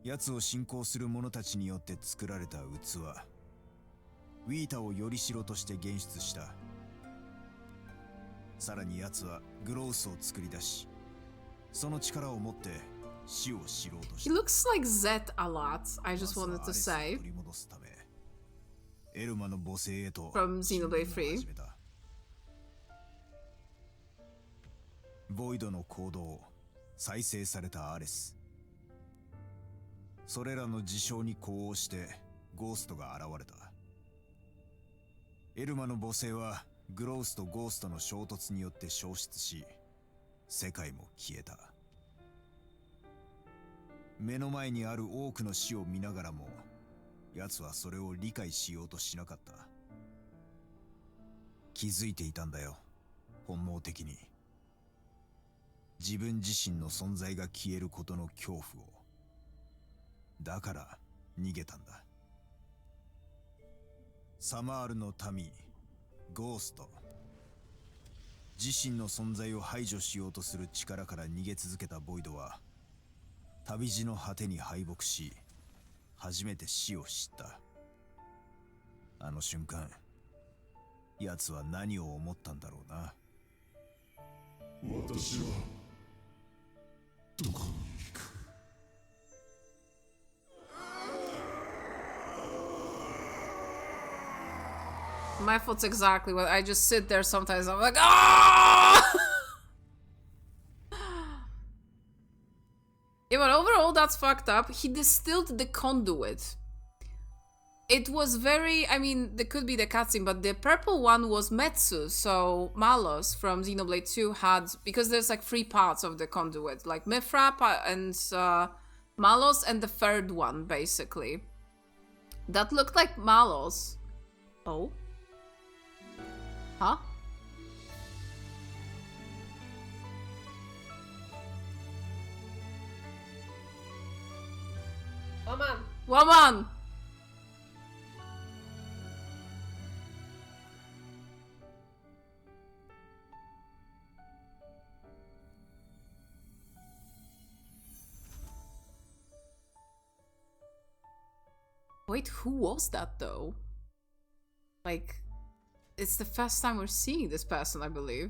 奴を信仰する者たちによって作られた器、ウィータをよりしろとして現出した。さらに奴はグロースを作り出し、その力を持って死を知ろうとし He た。 looks like Zed a lot, I just wanted to say. 取り戻すため、エルマの母星へと From Xenoblade 3. 始めた。ボイドの行動、再生されたアレス。それらの事象に呼応してゴーストが現れた。エルマの母星はグロースとゴーストの衝突によって消失し、世界も消えた。目の前にある多くの死を見ながらも、奴はそれを理解しようとしなかった。気づいていたんだよ、本能的に。自分自身の存在が消えることの恐怖を。だから逃げたんだ。サマールの民、ゴースト、自身の存在を排除しようとする力から逃げ続けたボイドは旅路の果てに敗北し初めて死を知った。あの瞬間奴は何を思ったんだろうな。私はどこに行く。My thoughts exactly. When I just sit there sometimes, I'm like, ah! Yeah, but overall, that's fucked up. He distilled the conduit. It was very, I mean, there could be the cutscene, but the purple one was Metsu, so Malos from Xenoblade 2 had, because there's like 3 parts of the conduit, like Mithra and Malos and the third one, basically. That looked like Malos. Oh? Huh? Woman! Woman! Wait, who was that though? Like, it's the first time we're seeing this person, I believe.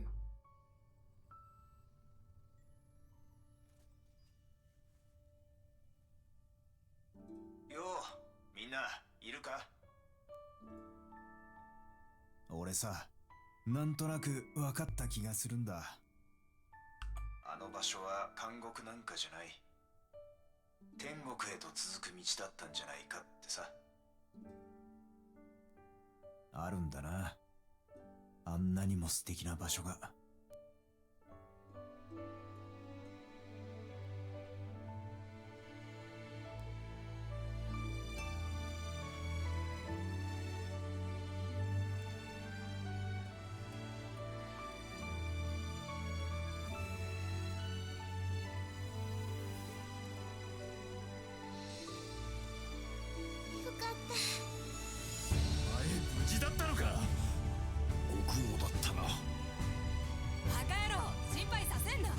Yo, みんないるか？俺さ、なんとなく分かった気がするんだ。あの場所は監獄なんかじゃない。天国へと続く道だったんじゃないかってさ。あるんだな。あんなにも素敵な場所が。よかった。お前無事だったのか。ご苦労だったな。バカ野郎、心配させんな。き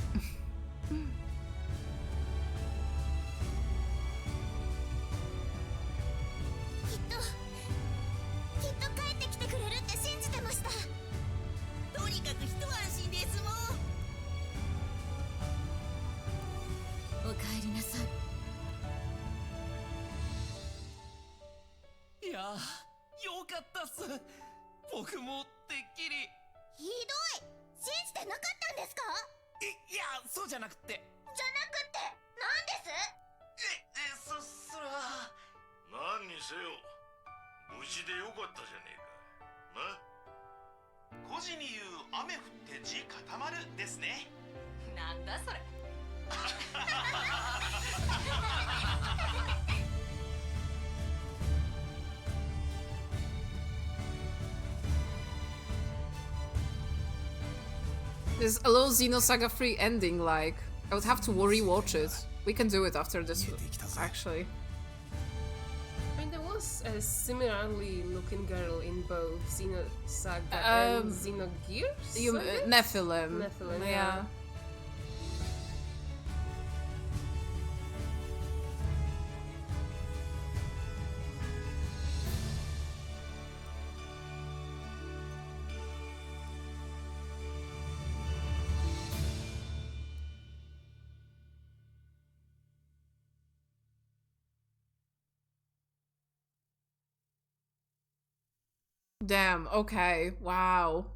っと帰ってきてくれるって信じてました。とにかく一安心ですもん。おかえりなさい。いやー、よかったっす。僕もてっきり。ひどい。信じてなかったんですか？いや、そうじゃなくって。じゃなくって何です？それは。何にせよ無事でよかったじゃねえか。な。故事に言う雨降って地固まるですね。なんだそれ。There's a little Xenosaga 3 ending, like, I would have to rewatch it. We can do it after this, actually. I mean, there was a similarly looking girl in both Xenosaga and Xenogears? You, Nephilim. Nephilim, yeah. yeah. Damn, okay, wow.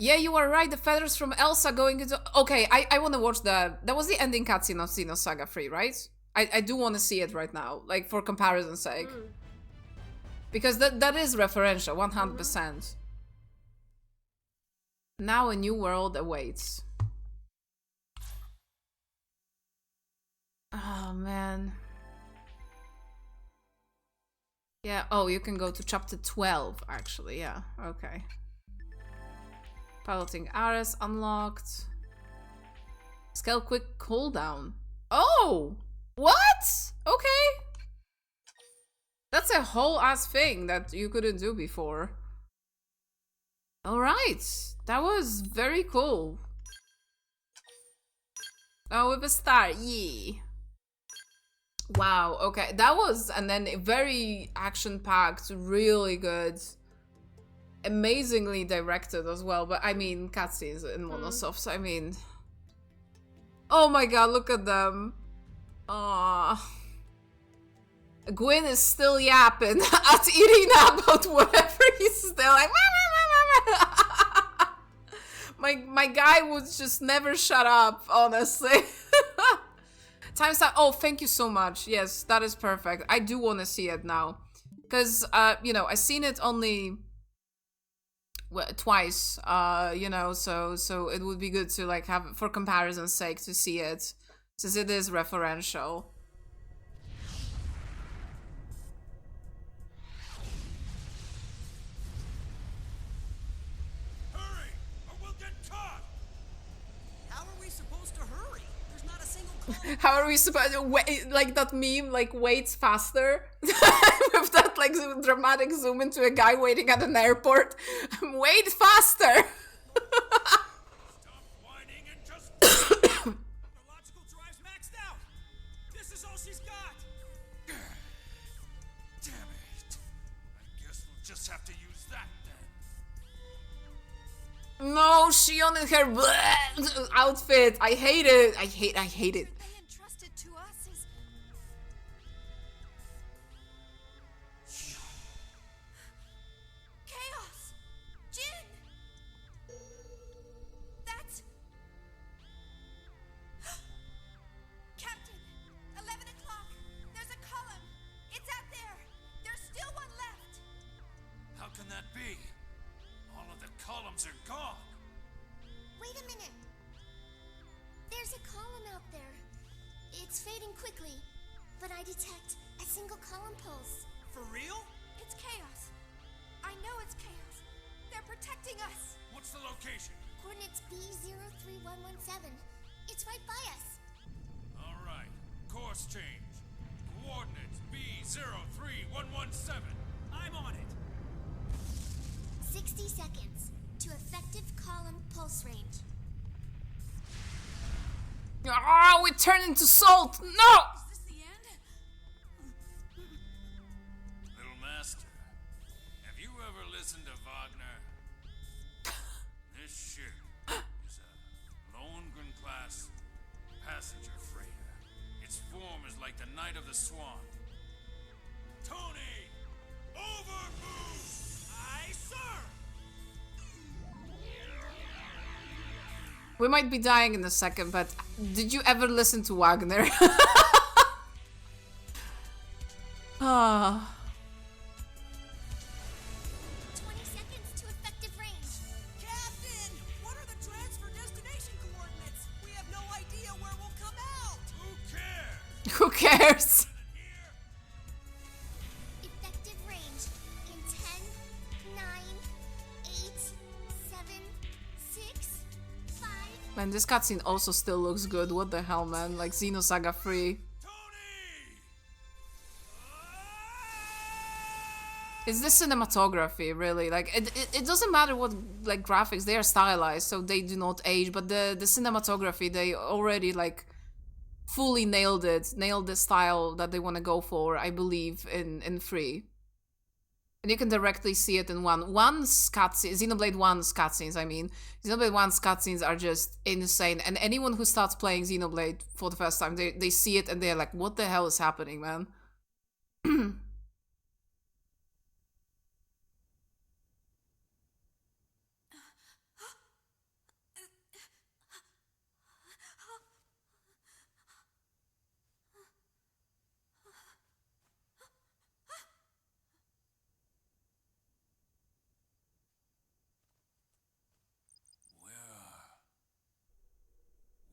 Yeah, you are right, the feathers from Elsa going into... Okay, I want to watch that. That was the ending cutscene of Xenosaga 3, right? I do want to see it right now, like, for comparison's sake. Because that is referential, 100%. Now a new world awaits. Oh, man. Yeah, oh, you can go to chapter 12, actually, yeah, okay. Piloting Ares unlocked. Scale quick cooldown. Oh! What? Okay. That's a whole ass thing that you couldn't do before. Alright, that was very cool. Oh, with a star, yeah. Wow, okay, that was, and then very action-packed, really good. Amazingly directed as well, but I mean, cutscenes in Monosofts, I mean... Oh my god, look at them. Aww. Gwyn is still yapping at Irina about whatever. He's still like... My guy would just never shut up, honestly. Timestamp. Oh, thank you so much. Yes, that is perfect. I do want to see it now. Because, you know, I've seen it only... twice, you know, so it would be good to like have, for comparison's sake, to see it, since it is referential. Hurry, or we'll get caught. How are we supposed to hurry? There's not a single car. How are we supposed to wait, like that meme, like waits faster? With that like dramatic zoom into a guy waiting at an airport. Wait faster! Stop whining and just the logical drive's maxed out. This is all she's got. Damn it. I guess we'll just have to use that then. No, Shion in her bleh outfit. I hate it. I hate it. They entrusted to us is chaos. Jin. That's Captain. 11 o'clock. There's a column. It's out there. There's still one left. How can that be? All of the columns are gone. Wait a minute. There's a column out there. It's fading quickly, but I detect a single column pulse. For real? It's chaos. I know it's chaos. They're protecting us. What's the location? Coordinates B03117. It's right by us. All right. Course change. Coordinates B03117. I'm on it. 60 seconds to effective column pulse range. Oh, we turn into salt. No! Is this the end? Little Master, have you ever listened to Wagner? This ship is a Lohengrin-class passenger freighter. Its form is like the Knight of the Swan. Tony! Over move! Aye, sir! We might be dying in a second, but did you ever listen to Wagner? Ah. 20 seconds to effective range. Captain! What are the transfer destination coordinates? We have no idea where we'll come out. Who cares? Who cares? Effective range in 10, 9, 8, 7, 6, 5. Man, this cutscene also still looks good. What the hell, man? Like Xenosaga 3. It's the cinematography, really. Like, it doesn't matter what, like, graphics, they are stylized, so they do not age, but the cinematography, they already, like, fully nailed it. Nailed the style that they want to go for, I believe, in 3. And you can directly see it in one's cutscenes, Xenoblade 1's cutscenes, I mean. Xenoblade 1's cutscenes are just insane, and anyone who starts playing Xenoblade for the first time, they see it and they're like, what the hell is happening, man?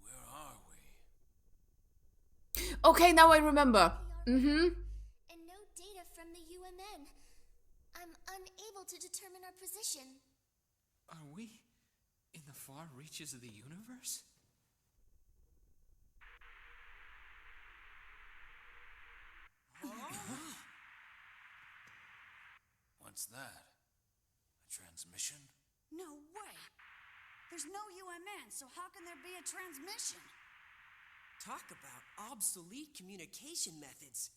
Where are we? Okay, now I remember. Mm-hmm. And no data from the UMN. I'm unable to determine our position. Are we in the far reaches of the universe? What's that? A transmission? No way. There's no UMN, so how can there be a transmission? Talk about obsolete communication methods.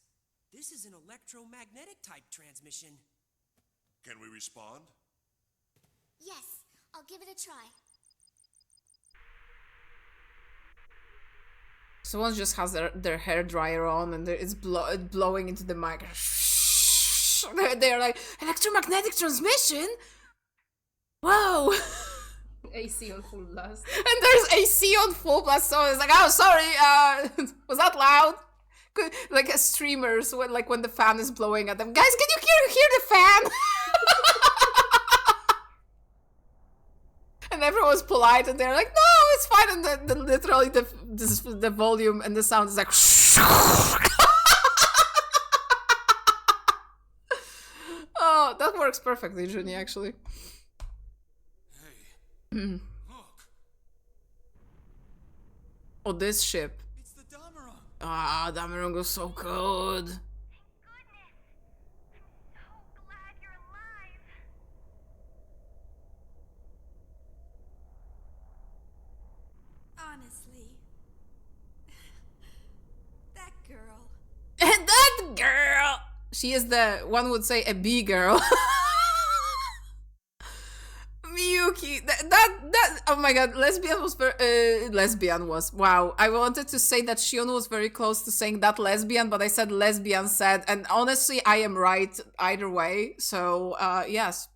This is an electromagnetic type transmission. Can we respond? Yes, I'll give it a try. Someone just has their hair dryer on and it's blowing into the mic. They're like, electromagnetic transmission? Whoa! AC on full blast. And there's AC on full blast, so it's like, oh, sorry, was that loud? Like a streamers, when the fan is blowing at them. Guys, can you hear the fan? And everyone's polite, and they're like, no, it's fine. And literally the volume and the sound is like. Oh, that works perfectly, Junie, actually. Hey, look. Oh, this ship. It's the Damarong. Ah, Damarong was so good. Honestly, that girl. That girl! She is one would say, a B girl. Miyuki, that, oh my god, lesbian was, wow. I wanted to say that Shion was very close to saying that lesbian, but I said lesbian said, and honestly, I am right either way, so, yes.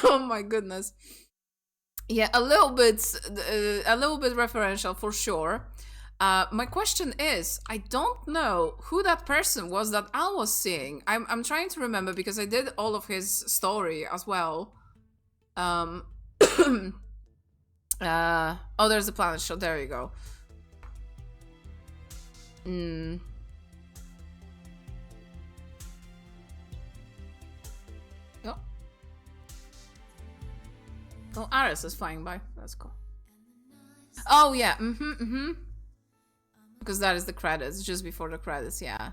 Oh my goodness. Yeah, a little bit referential for sure. My question is, I don't know who that person was that Al was seeing. I'm trying to remember because I did all of his story as well. Oh, there's the planet show. There you go. Oh, Aris is flying by. That's cool. Oh, yeah. Because that is the credits, just before the credits, yeah.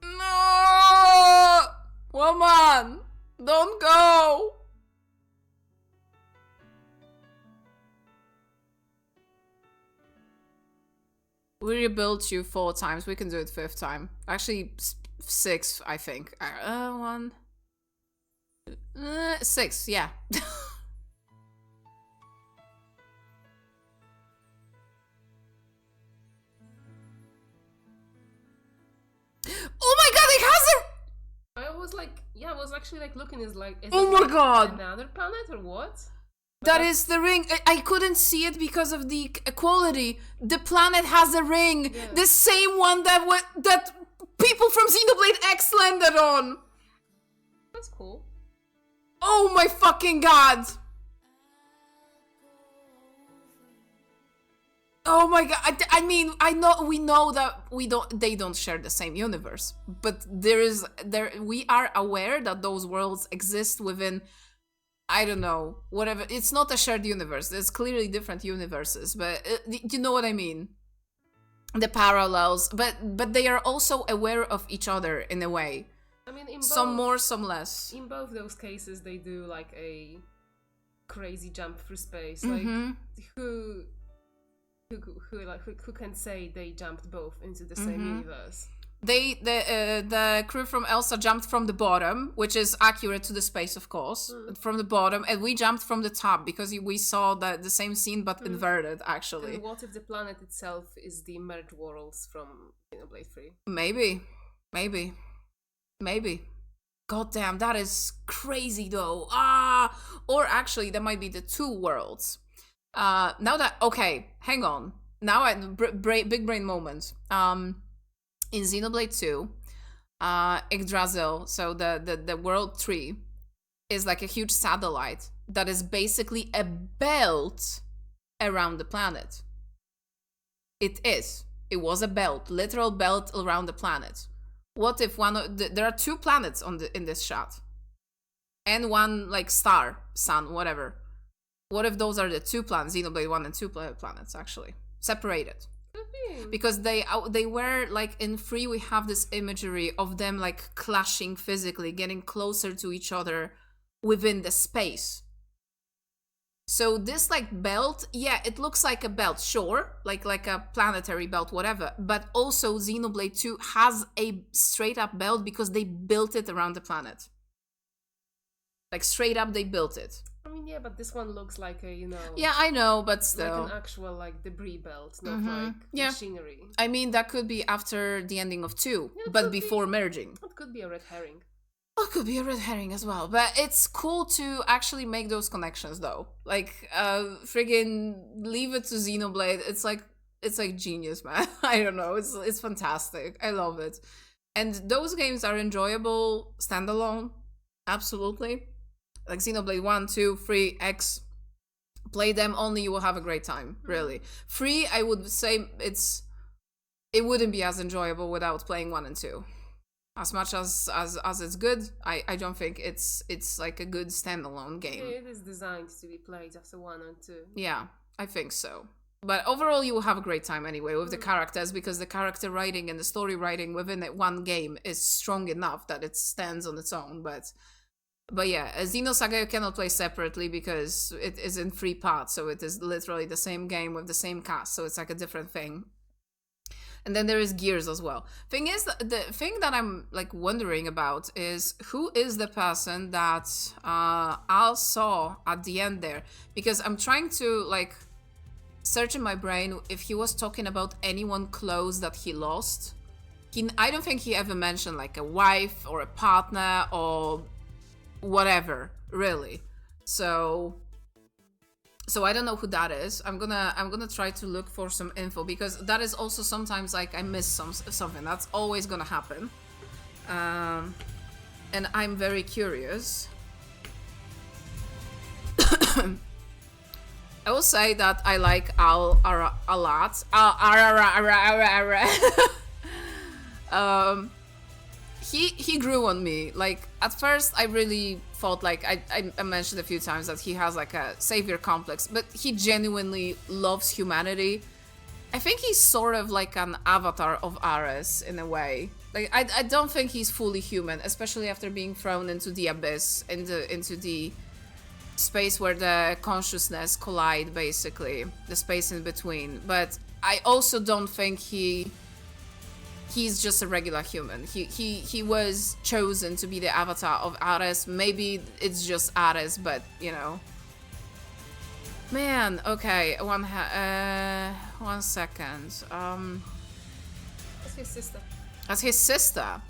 No! Woman! Don't go! We rebuilt you 4 times. We can do it 5th time. Actually, 6, I think. 1... 6, yeah. Oh my god, it has a... I was like, yeah, I was actually like looking, is oh my god! Another planet or what? That is the ring. I couldn't see it because of the quality. The planet has a ring. Yeah. The same one that people from Xenoblade X landed on. That's cool. Oh my fucking god. Oh my god. I mean, we know that they don't share the same universe, but we are aware that those worlds exist within, I don't know, whatever. It's not a shared universe. There's clearly different universes, but you know what I mean? The parallels, but they are also aware of each other in a way. I mean, some more, some less. In both those cases, they do like a crazy jump through space. Mm-hmm. Like who can say they jumped both into the same universe? The crew from Elsa jumped from the bottom, which is accurate to the space, of course, from the bottom, and we jumped from the top because we saw the same scene but inverted, actually. And what if the planet itself is the merged worlds from Xenoblade 3? Maybe. God damn, that is crazy though. Or actually, there might be the 2 worlds. Now that, okay, hang on. now big brain moment. In Xenoblade 2, Yggdrasil, so the world tree, is like a huge satellite that is basically a belt around the planet. It is. It was a belt, literal belt around the planet. What if there are 2 planets in this shot, and one like star, sun, whatever. What if those are the 2 planets, Xenoblade 1 and 2 planets, actually separated? Because they were like in 3, we have this imagery of them like clashing physically, getting closer to each other within the space. So this like belt, yeah, it looks like a belt, sure, like a planetary belt, whatever. But also Xenoblade 2 has a straight up belt because they built it around the planet. Like straight up, they built it. I mean, yeah, but this one looks like a, Yeah, I know, but still. Like an actual, like, debris belt, not like machinery. I mean, that could be after the ending of 2, but before merging. It could be a red herring. It could be a red herring as well, but it's cool to actually make those connections, though. Like, friggin' leave it to Xenoblade. It's like genius, man. I don't know. It's fantastic. I love it. And those games are enjoyable standalone. Absolutely. Like Xenoblade 1, 2, 3, X. Play them only, you will have a great time, really. 3, I would say it wouldn't be as enjoyable without playing 1 and 2. As much as it's good, I don't think it's like a good standalone game. Yeah, it is designed to be played after 1 and 2. Yeah, I think so. But overall, you will have a great time anyway with the characters, because the character writing and the story writing within that one game is strong enough that it stands on its own. But yeah, Xenosaga you cannot play separately because it is in 3 parts, so it is literally the same game with the same cast, so it's like a different thing. And then there is Gears as well. Thing is, the thing that I'm like wondering about is who is the person that Al saw at the end there, because I'm trying to like search in my brain if he was talking about anyone close that he lost. I don't think he ever mentioned like a wife or a partner or whatever, really. So I don't know who that is. I'm gonna try to look for some info, because that is also sometimes like I miss something. That's always gonna happen. And I'm very curious. I will say that I like Al a lot. He grew on me. Like, at first, I really thought, like, I mentioned a few times that he has, like, a savior complex, but he genuinely loves humanity. I think he's sort of like an avatar of Ares, in a way. Like, I don't think he's fully human, especially after being thrown into the abyss, into the space where the consciousness collide, basically. The space in between. But I also don't think he's just a regular human. He was chosen to be the avatar of Ares. Maybe it's just Ares, but you know. Man, okay, one second. That's his sister. That's his sister.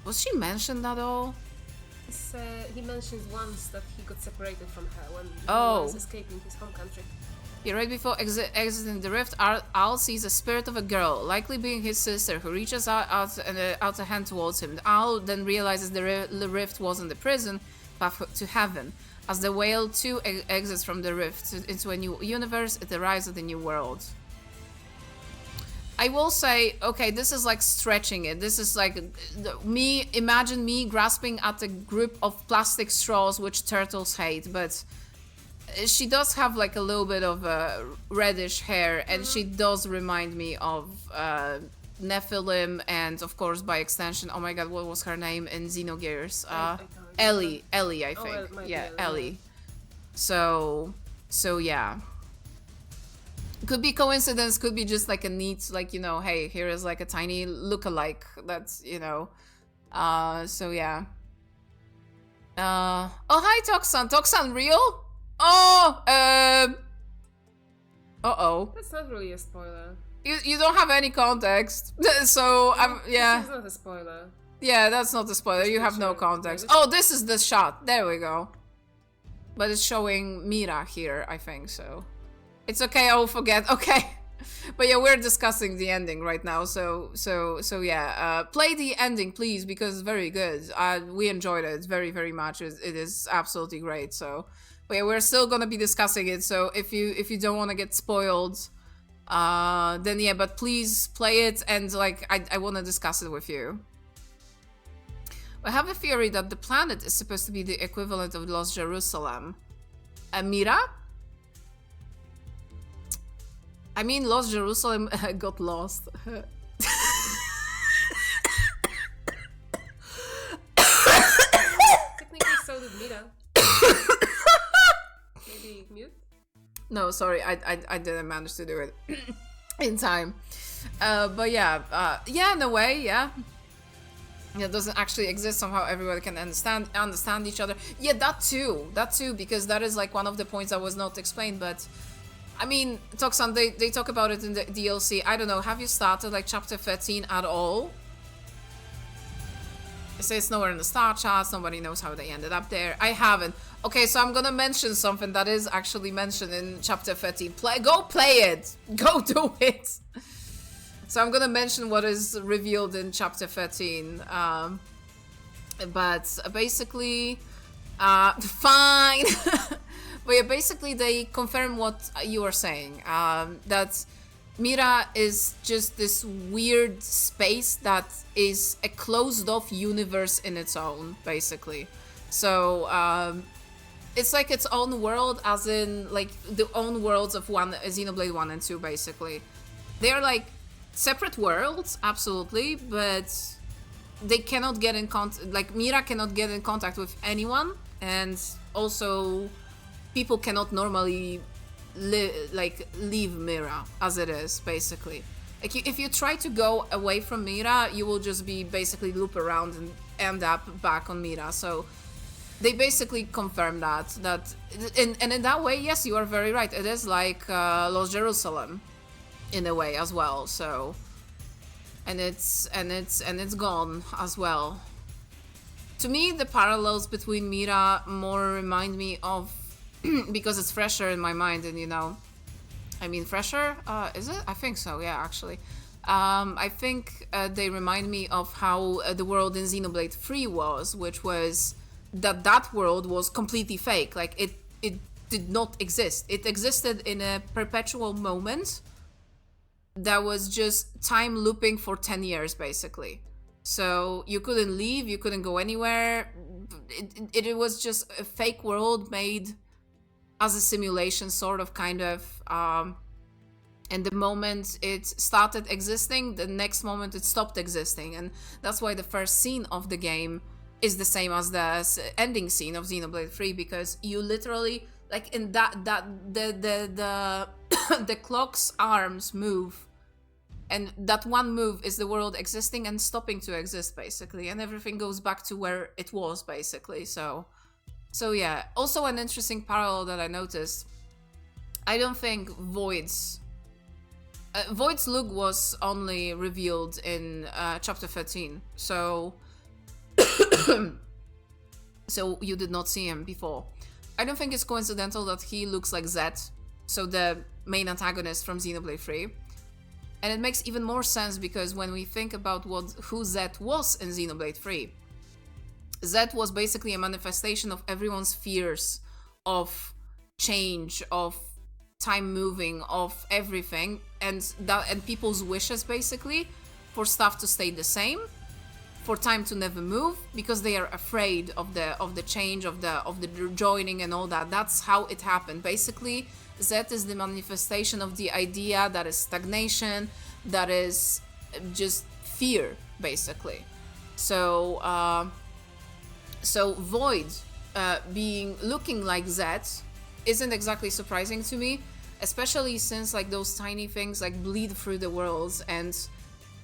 Was she mentioned at all? He mentions once that he got separated from her when he was escaping his home country. Yeah, right before exiting the rift, Al sees a spirit of a girl, likely being his sister, who reaches out a hand towards him. Al then realizes the rift wasn't the prison, path to heaven. As the whale too exits from the rift into a new universe, it arrives at the new world. I will say, okay, this is like stretching it. This is like imagine me grasping at a group of plastic straws which turtles hate, but she does have like a little bit of reddish hair, and she does remind me of Nephilim, and of course by extension, oh my god, what was her name in Xenogears? Ellie, I think. Yeah, Ellie. So yeah. Could be coincidence, could be just like a neat, like, you know, hey, here is like a tiny look-alike. That's, you know. So yeah. Oh, hi, Toxan. Toxan, real? Oh, uh-oh. That's not really a spoiler. You don't have any context. So, yeah. This is not a spoiler. Yeah, that's not a spoiler. You have no context. Oh, this is the shot. There we go. But it's showing Mira here, I think, so. It's okay, I will forget. Okay. But yeah, we're discussing the ending right now, so yeah, play the ending, please, because it's very good. We enjoyed it very, very much. It is absolutely great. So, but yeah, we're still gonna be discussing it. So if you don't want to get spoiled, then yeah, but please play it, and like I want to discuss it with you. I have a theory that the planet is supposed to be the equivalent of Lost Jerusalem. Mira? I mean, Lost Jerusalem got lost. Technically, so did Mira. Maybe mute? No, sorry, I didn't manage to do it in time. But yeah, yeah, in a way, yeah. It doesn't actually exist. Somehow everybody can understand each other. Yeah, that too, because that is like one of the points that was not explained. But I mean, Toxan, they talk about it in the DLC. I don't know. Have you started like chapter 13 at all? It says nowhere in the star charts. Nobody knows how they ended up there. I haven't. Okay, so I'm gonna mention something that is actually mentioned in chapter 13. Go play it. Go do it. So I'm gonna mention what is revealed in chapter 13. But basically, fine. But yeah, basically they confirm what you are saying. That Mira is just this weird space that is a closed-off universe in its own, basically. So it's like its own world, as in like the own worlds of Xenoblade 1 and 2, basically. They're like separate worlds, absolutely, but they cannot get in contact. Like Mira cannot get in contact with anyone, and also people cannot normally leave Mira as it is, basically. Like if you try to go away from Mira, you will just be basically loop around and end up back on Mira. So they basically confirm that and in that way, yes, you are very right. It is like Lost Jerusalem in a way as well. So and it's gone as well. To me, the parallels between Mira more remind me of because it's fresher in my mind, and you know, I mean, fresher, is it? I think so, yeah, actually. I think they remind me of how the world in Xenoblade 3 was, which was that world was completely fake. Like, it did not exist. It existed in a perpetual moment that was just time looping for 10 years, basically. So you couldn't leave, you couldn't go anywhere. It was just a fake world made as a simulation, sort of, kind of. And the moment it started existing, the next moment it stopped existing. And that's why the first scene of the game is the same as the ending scene of Xenoblade 3, because you literally, like, in the clock's arms move, and that one move is the world existing and stopping to exist, basically, and everything goes back to where it was, basically. So yeah. Also, an interesting parallel that I noticed, I don't think Void's look was only revealed in chapter 13, so so you did not see him before. I don't think it's coincidental that he looks like Zed, so the main antagonist from Xenoblade 3. And it makes even more sense because when we think about who Zed was in Xenoblade 3, Zed was basically a manifestation of everyone's fears of change, of time moving, of everything, and people's wishes, basically, for stuff to stay the same, for time to never move, because they are afraid of the change, of the joining and all that. That's how it happened. Basically, Zed is the manifestation of the idea that is stagnation, that is just fear, basically. So Void looking like Zed isn't exactly surprising to me, especially since like those tiny things like bleed through the worlds, and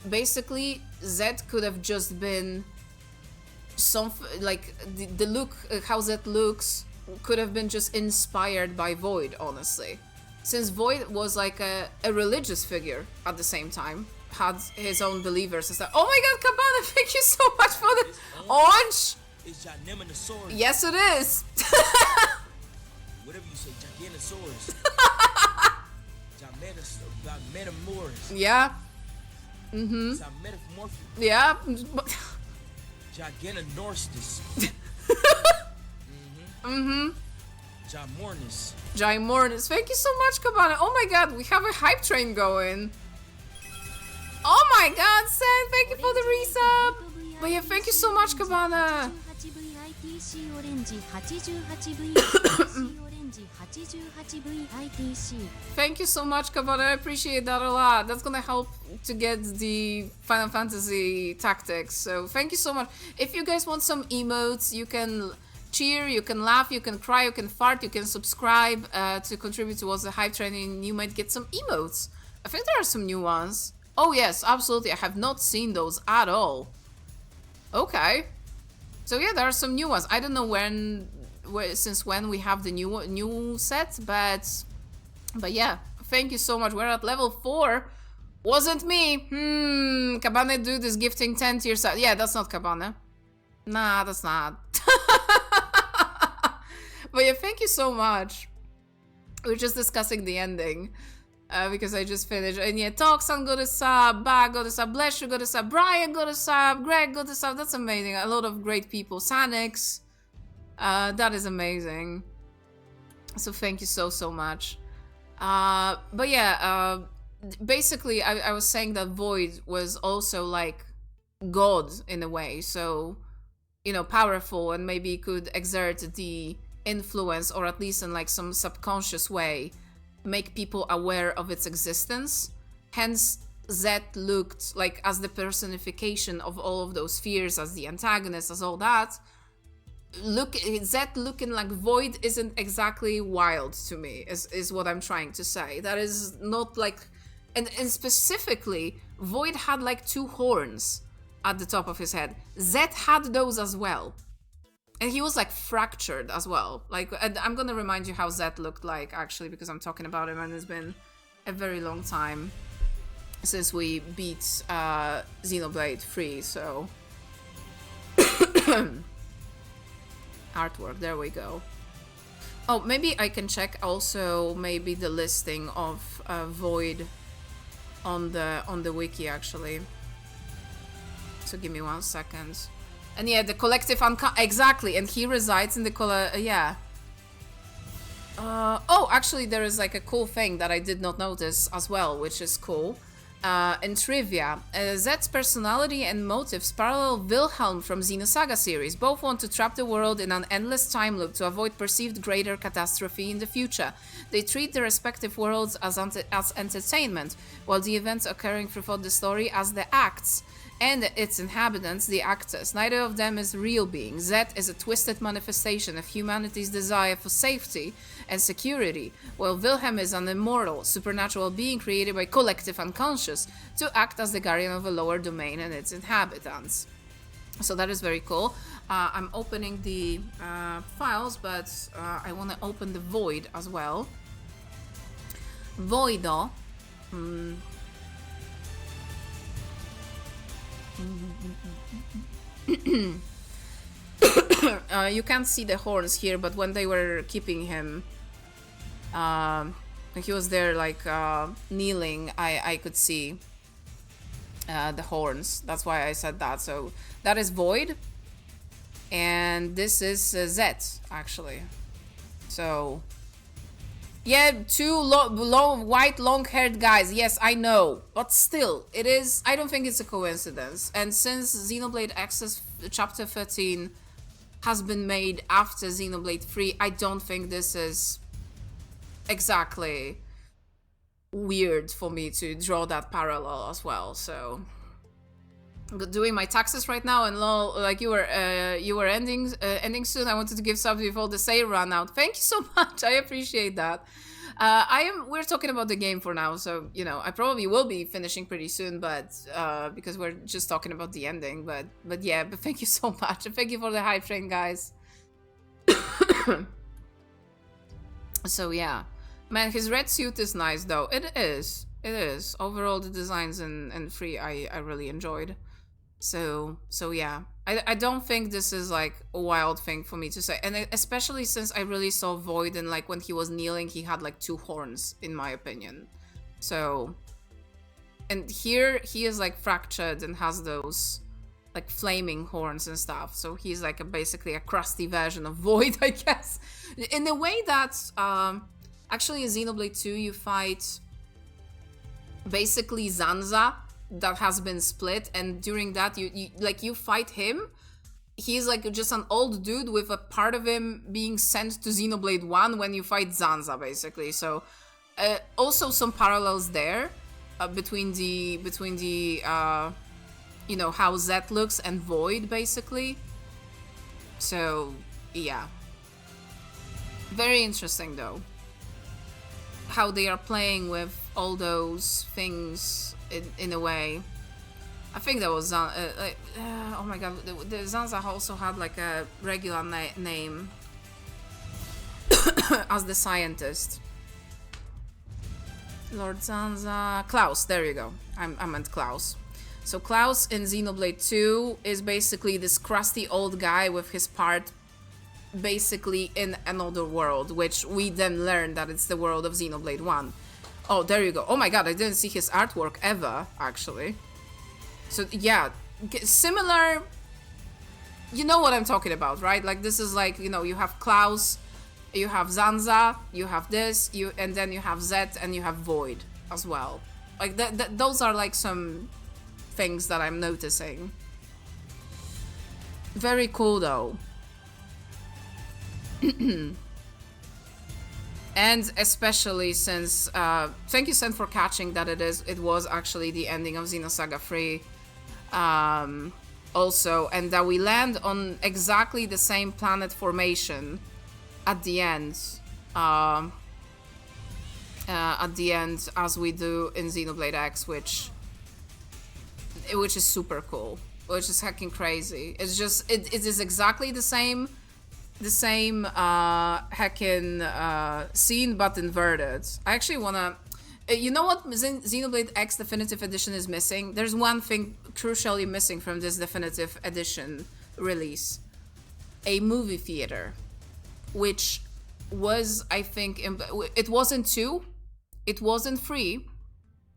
basically Zed could have just been like the look, how Zed looks could have been just inspired by Void, honestly, since Void was like a religious figure at the same time, had his own believers and stuff. Oh my god, Cabana, thank you so much for the orange. It's Gigantosaurus. Yes, it is. Whatever you say, Gigantosaurus. Yeah. Yeah. Ginormous. Thank you so much, Cabana. Oh my god, we have a hype train going. Oh my god, Sen, thank you for the resub. But yeah, thank you so much, Cabana. Thank you so much, Cabana. I appreciate that a lot. That's gonna help to get the Final Fantasy tactics. So thank you so much. If you guys want some emotes, you can cheer, you can laugh, you can cry, you can fart, you can subscribe to contribute towards the hype train, and you might get some emotes. I think there are some new ones. Oh yes, absolutely. I have not seen those at all. Okay. So yeah, there are some new ones. I don't know since when we have the new set, but yeah. Thank you so much. We're at level 4. Wasn't me. Cabana dude is gifting 10 tier set. Yeah, that's not Cabana. Nah, that's not. But yeah, thank you so much. We're just discussing the ending. Because I just finished. And yeah, Toxan got a sub, Ba got a sub, Blesher got a sub, Brian got a sub, Greg got a sub. That's amazing. A lot of great people. Sanix. That is amazing. So thank you so much. But yeah, basically I was saying that Void was also like God in a way. So, you know, powerful and maybe could exert the influence, or at least in like some subconscious way, make people aware of its existence. Hence, Zed looked like as the personification of all of those fears, as the antagonist, as all that. Zed looking like Void isn't exactly wild to me, is what I'm trying to say. That is not like... And specifically, Void had like 2 horns at the top of his head. Zed had those as well. And he was like fractured as well. Like, I'm gonna remind you how Zed looked like, actually, because I'm talking about him and it's been a very long time since we beat Xenoblade 3, so... Artwork, there we go. Oh, maybe I can check also maybe the listing of Void on the wiki, actually. So give me 1 second. And yeah, the collective exactly, and he resides in the yeah. Oh, actually, there is like a cool thing that I did not notice as well, which is cool. In trivia, Zed's personality and motives parallel Wilhelm from Xenosaga series. Both want to trap the world in an endless time loop to avoid perceived greater catastrophe in the future. They treat their respective worlds as entertainment, while the events occurring throughout the story as the acts, and its inhabitants the actors. Neither of them is real being. Zed is a twisted manifestation of humanity's desire for safety and security, while Wilhelm is an immortal, supernatural being created by collective unconscious to act as the guardian of a lower domain and its inhabitants. So that is very cool. I'm opening the files, but I want to open the Void as well. Voido. You can't see the horns here, but when they were keeping him, he was there like kneeling, I could see the horns. That's why I said that. So that is Void, and this is Zed, actually. So yeah, 2 white long-haired guys. Yes, I know, but still, it is. I don't think it's a coincidence. And since Xenoblade X's Chapter 13 has been made after Xenoblade 3, I don't think this is exactly weird for me to draw that parallel as well. So, I'm doing my taxes right now, and lol, like you were ending soon. I wanted to give subs before the sale ran out. Thank you so much. I appreciate that. We're talking about the game for now, so you know I probably will be finishing pretty soon, but because we're just talking about the ending. But yeah, but thank you so much, and thank you for the hype train, guys. So yeah, man, his red suit is nice though. It is. Overall, the designs in 3 I really enjoyed. So yeah, I don't think this is like a wild thing for me to say, and especially since I really saw Void, and like when he was kneeling, he had like 2 horns, in my opinion. So, and here he is like fractured and has those like flaming horns and stuff. So he's like basically a crusty version of Void, I guess. In the way that actually in Xenoblade 2 you fight basically Zanza that has been split, and during that you fight him. He's like just an old dude with a part of him being sent to Xenoblade 1 when you fight Zanza, basically. So also some parallels there between the you know, how Zet looks and Void, basically. So yeah, very interesting though how they are playing with all those things in a way. I think that was oh my god, the Zanza also had like a regular name as the scientist. Lord Zanza, Klaus, there you go. I meant Klaus. So Klaus in Xenoblade 2 is basically this crusty old guy with his part basically in another world, which we then learn that it's the world of Xenoblade 1. Oh, there you go. Oh my god, I didn't see his artwork ever, actually. So yeah, similar, you know what I'm talking about, right? Like this is like, you know, you have Klaus, you have Zanza, you have this, and then you have Zet, and you have Void as well. Like those are like some things that I'm noticing. Very cool though. And especially since thank you, Sen, for catching that it was actually the ending of Xenosaga 3 also, and that we land on exactly the same planet formation at the end as we do in Xenoblade X, which is super cool, which is heckin' crazy. It's just it is exactly the same heckin' scene but inverted. I actually wanna, you know what Xenoblade X Definitive Edition is missing? There's one thing crucially missing from this Definitive Edition release. A movie theater. Which was, I think, it wasn't 2, it wasn't 3,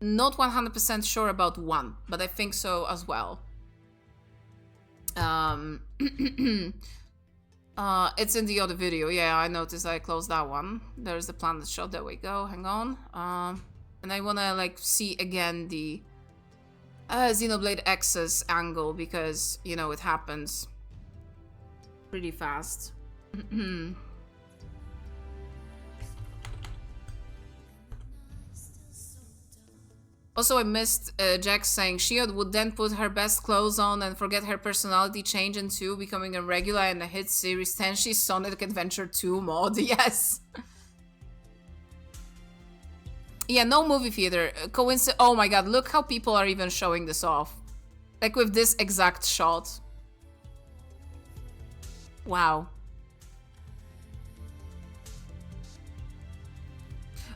not 100% sure about 1, but I think so as well. It's in the other video, yeah, I noticed I closed that one. There's the planet shot, there we go, hang on. And I wanna like see again the Xenoblade X's angle, because, you know, it happens pretty fast. Also, I missed Jack saying Shield would then put her best clothes on and forget her personality change into becoming a regular in the hit series Tenshi Sonic Adventure 2 mod. Yes. Yeah, no movie theater. Oh my god, look how people are even showing this off. Like with this exact shot. Wow.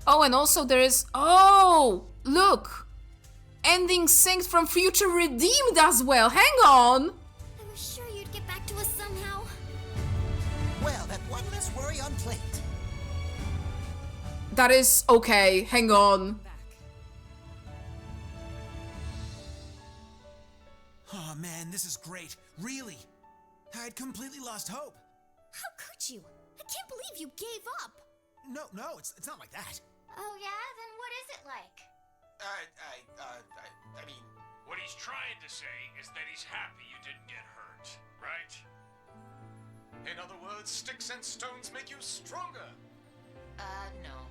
Oh, and also there is... Oh! Look! Ending synced from Future Redeemed as well. Hang on! I was sure you'd get back to us somehow. Well, that one less worry on plate. That is okay. Hang on. Oh man, this is great. Really. I'd completely lost hope. How could you? I can't believe you gave up. No, it's not like that. Oh yeah? Then what is it like? I mean, what he's trying to say is that he's happy you didn't get hurt, right? In other words, sticks and stones make you stronger. No.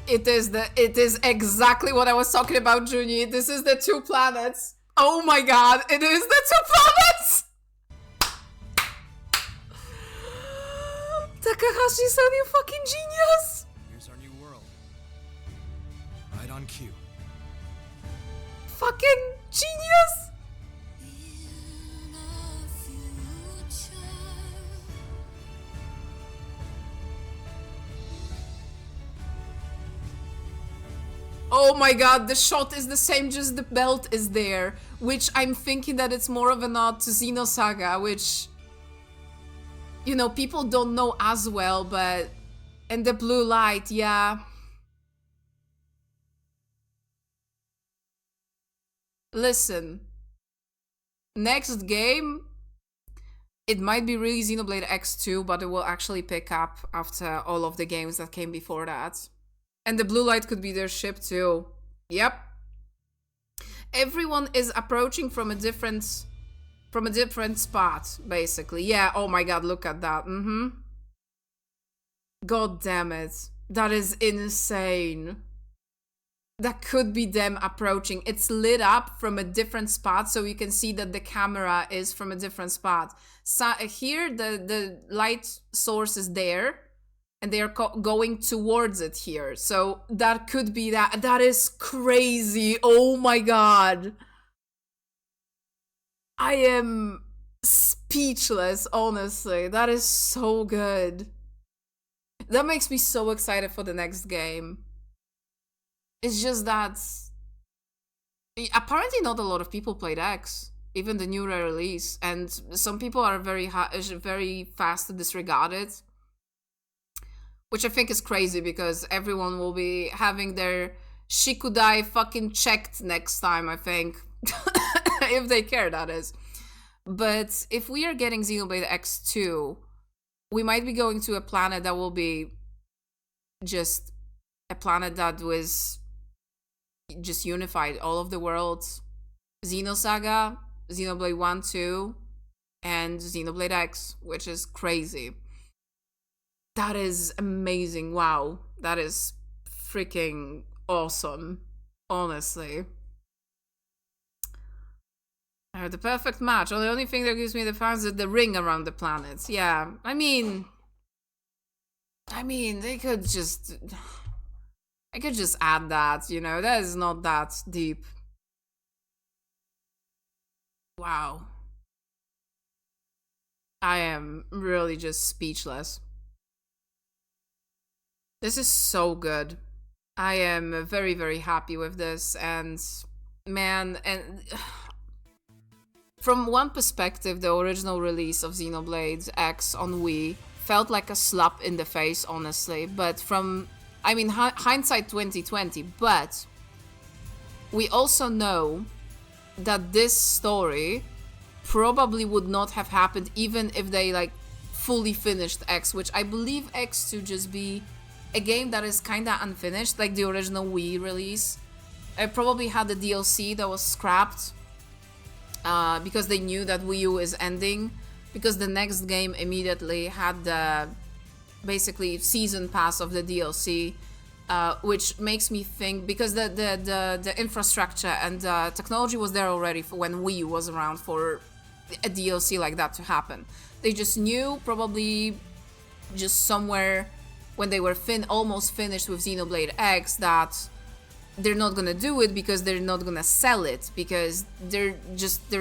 It is exactly what I was talking about, Juni. This is the 2 planets. Oh my god, it is the 2 planets! Takahashi-san, you fucking genius! Here's our new world. Right on cue. Fucking genius! Oh my god, the shot is the same, just the belt is there. Which I'm thinking that it's more of a nod to Xenosaga, which... you know, people don't know as well, but in the blue light, yeah. Listen, next game, it might be really Xenoblade X2, but it will actually pick up after all of the games that came before that. And the blue light could be their ship too. Yep. Everyone is approaching from a different spot, basically. Yeah, oh my god, look at that. God damn it. That is insane. That could be them approaching. It's lit up from a different spot, so you can see that the camera is from a different spot. So here, the light source is there, and they are going towards it here. So that could be that. That is crazy. Oh my god. I am speechless, honestly. That is so good. That makes me so excited for the next game. It's just that apparently not a lot of people played X, even the new release, and some people are very fast to disregard it, which I think is crazy because everyone will be having their Shikudai fucking checked next time, I think. If they care, that is. But if we are getting Xenoblade X2, we might be going to a planet that will be just a planet that was just unified all of the worlds. Xenosaga, Xenoblade 1, 2, and Xenoblade X, which is crazy. That is amazing. Wow. That is freaking awesome. Honestly. The perfect match. The only thing that gives me the fans is the ring around the planets. Yeah. I mean, they could just... I could just add that, you know, that is not that deep. Wow. I am really just speechless. This is so good. I am very, very happy with this, and man, and from one perspective, the original release of Xenoblade X on Wii felt like a slap in the face, honestly, but from... I mean, hindsight 2020, but we also know that this story probably would not have happened even if they, like, fully finished X, which I believe X to just be a game that is kinda unfinished, like the original Wii release. I probably had the DLC that was scrapped because they knew that Wii U is ending, because the next game immediately had the... basically season pass of the DLC, which makes me think, because the infrastructure and the technology was there already for when Wii U was around for a DLC like that to happen. They just knew, probably just somewhere when they were almost finished with Xenoblade X, that they're not gonna do it because they're not gonna sell it, because there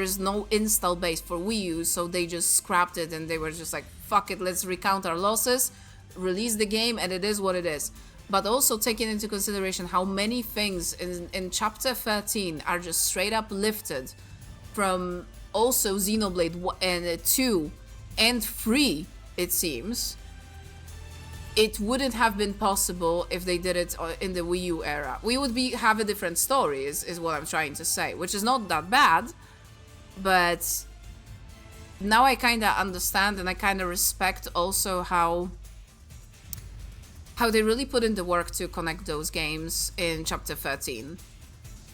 is no install base for Wii U, so they just scrapped it and they were just like, fuck it, let's recount our losses, release the game, and it is what it is. But also taking into consideration how many things in chapter 13 are just straight up lifted from also Xenoblade 2 and 3, it seems. It wouldn't have been possible if they did it in the Wii U era. We would have a different story, is what I'm trying to say, which is not that bad, but now I kind of understand and I kind of respect also how they really put in the work to connect those games in chapter 13.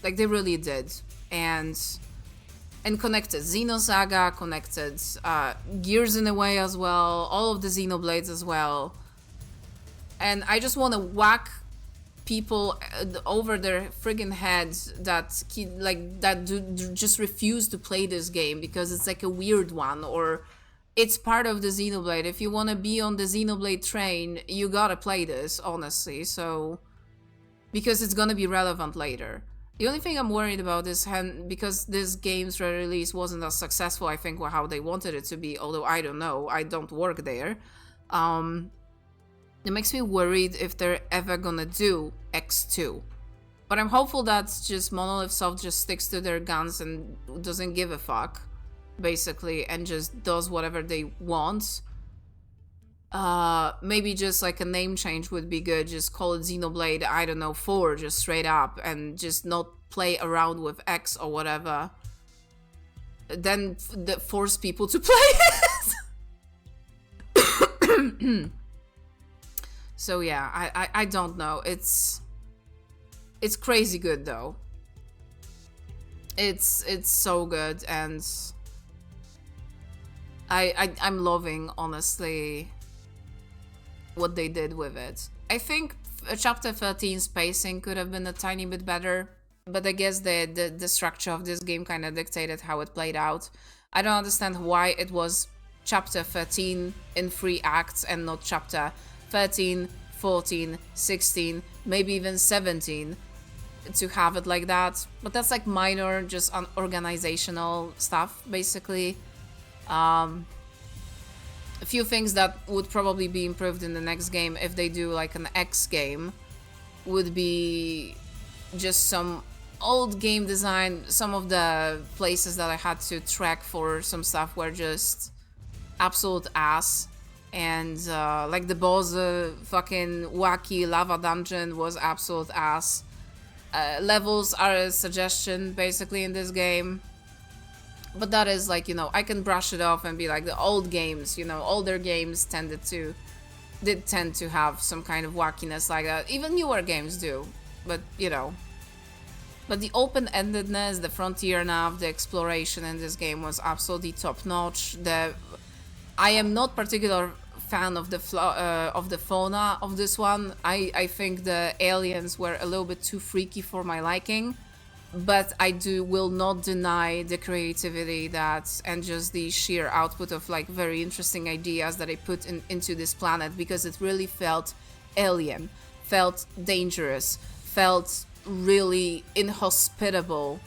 Like, they really did. And connected Xenosaga, connected Gears in a way as well, all of the Xenoblades as well. And I just want to whack people over their friggin' heads that just refuse to play this game because it's like a weird one, or it's part of the Xenoblade. If you want to be on the Xenoblade train, you gotta play this, honestly. So, because it's gonna be relevant later. The only thing I'm worried about is because this game's release wasn't as successful, I think, how they wanted it to be, although I don't know, I don't work there. It makes me worried if they're ever gonna do X2. But I'm hopeful that just Monolith Soft just sticks to their guns and doesn't give a fuck, basically, and just does whatever they want. maybe just like a name change would be good. Just call it Xenoblade, I don't know, 4, just straight up, and just not play around with X or whatever. Then force people to play it. So yeah, I don't know. It's crazy good though. It's so good, and I'm loving, honestly, what they did with it. I think chapter 13's pacing could have been a tiny bit better, but I guess the structure of this game kind of dictated how it played out. I don't understand why it was chapter 13 in 3 acts and not chapter 13, 14, 16, maybe even 17 to have it like that. But that's like minor, just organizational stuff, basically. A few things that would probably be improved in the next game if they do like an X game would be just some old game design. Some of the places that I had to track for some stuff were just absolute ass, and like the boss fucking wacky lava dungeon was absolute ass. Levels are a suggestion basically in this game, but that is like, you know, I can brush it off and be like, the old games, you know, older games did tend to have some kind of wackiness like that. Even newer games do, but you know. But the open-endedness, the frontier nav, the exploration in this game was absolutely top-notch. I am not particular fan of the fauna of this one. I think the aliens were a little bit too freaky for my liking, but I will not deny the creativity and just the sheer output of like very interesting ideas that I put into this planet, because it really felt alien, felt dangerous, felt really inhospitable.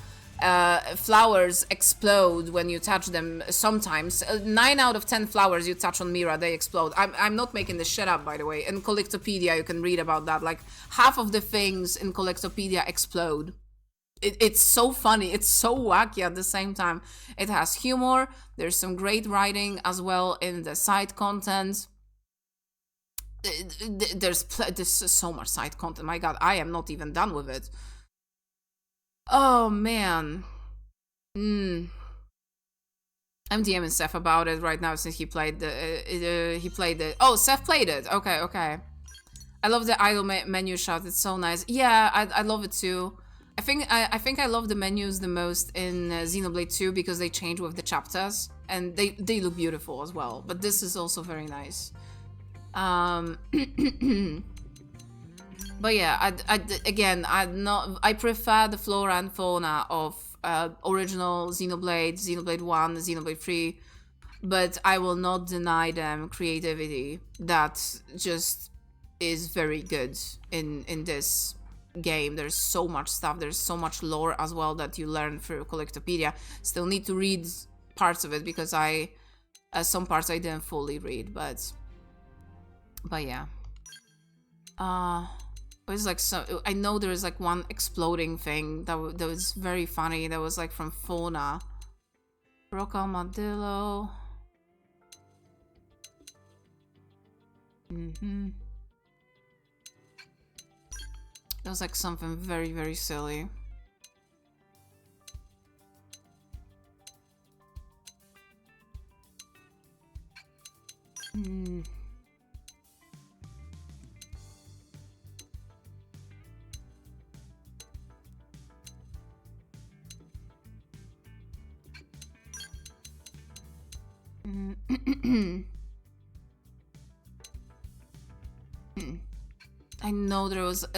Flowers explode when you touch them sometimes. 9 out of 10 flowers you touch on Mira, they explode. I'm not making this shit up, by the way. In Collectopedia you can read about that. Like, half of the things in Collectopedia explode. It's so funny, it's so wacky at the same time. It has humor, there's some great writing as well in the side content. There's so much side content, my god, I am not even done with it. Oh man. I'm DMing Seth about it right now since he played the oh, Seth played it. Okay. I love the idle menu shot, it's so nice. Yeah, I love it too. I think I love the menus the most in Xenoblade 2 because they change with the chapters and they look beautiful as well. But this is also very nice. But yeah, I prefer the flora and fauna of original Xenoblade 1, Xenoblade 3, but I will not deny them creativity that just is very good in this game. There's so much stuff, there's so much lore as well that you learn through Collectopedia. Still need to read parts of it because some parts I didn't fully read, but yeah. It was like I know there is like one exploding thing that was very funny. That was like from Fauna. Rock Armadillo. That was like something very, very silly.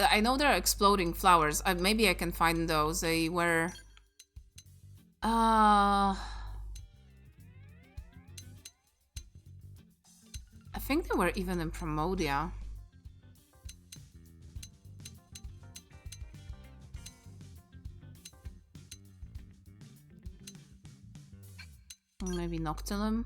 I know there are exploding flowers. Maybe I can find those. They were I think they were even in Promodia. Maybe Noctilum.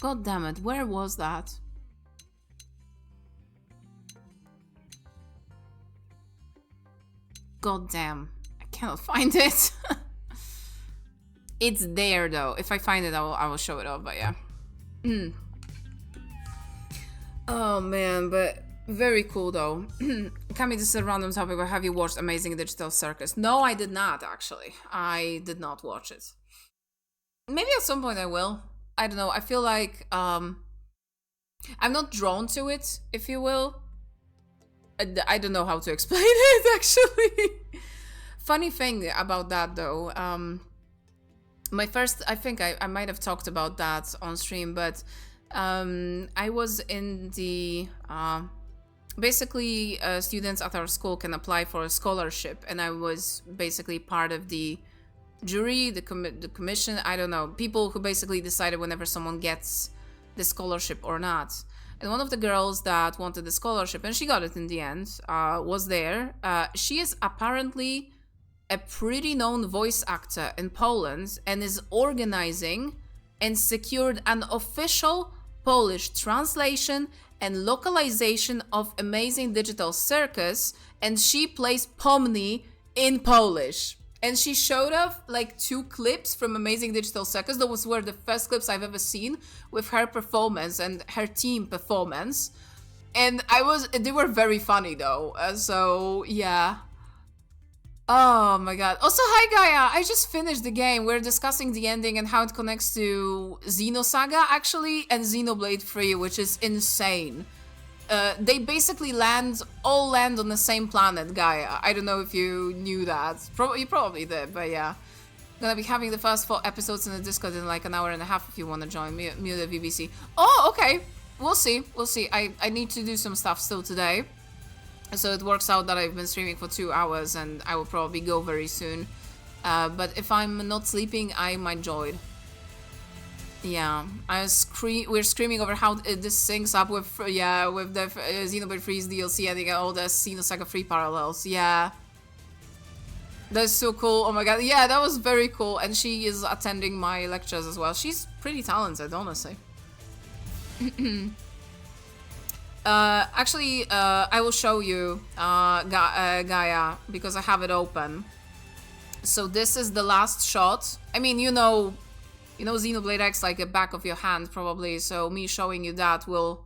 God damn it, where was that? God damn, I cannot find it. It's there though. If I find it, I will show it off. But yeah. Oh man, but very cool though. Kami, this is a random topic, but have you watched Amazing Digital Circus? No, I did not actually. I did not watch it. Maybe at some point I will. I don't know. I feel like I'm not drawn to it, if you will. I don't know how to explain it actually. Funny thing about that though, my first, I think I might have talked about that on stream, but I was in the basically students at our school can apply for a scholarship, and I was basically part of the jury, the commission, I don't know, people who basically decided whenever someone gets the scholarship or not. And one of the girls that wanted the scholarship, and she got it in the end, was there. She is apparently a pretty known voice actor in Poland and is organizing and secured an official Polish translation and localization of Amazing Digital Circus, and she plays Pomni in Polish. And she showed off like 2 clips from Amazing Digital Circus. Those were the first clips I've ever seen with her performance and her team performance. And they were very funny though. So yeah. Oh my god. Also, hi Gaia, I just finished the game. We're discussing the ending and how it connects to Xenosaga actually, and Xenoblade 3, which is insane. They basically all land on the same planet, Gaia. I don't know if you knew that. You probably did, but yeah. Gonna be having the first 4 episodes in the Discord in like an hour and a half if you want to join me at VBC. Oh, okay. We'll see. We'll see. I need to do some stuff still today. So it works out that I've been streaming for 2 hours and I will probably go very soon. But if I'm not sleeping, I might join. Yeah, we're screaming over how this syncs up with the Xenoblade 3's DLC and all the Xenosaga 3 parallels. Yeah. That's so cool. Oh my god. Yeah, that was very cool. And she is attending my lectures as well. She's pretty talented, honestly. Actually, I will show you Gaia because I have it open. So this is the last shot. I mean, you know Xenoblade X like a back of your hand probably, so me showing you that will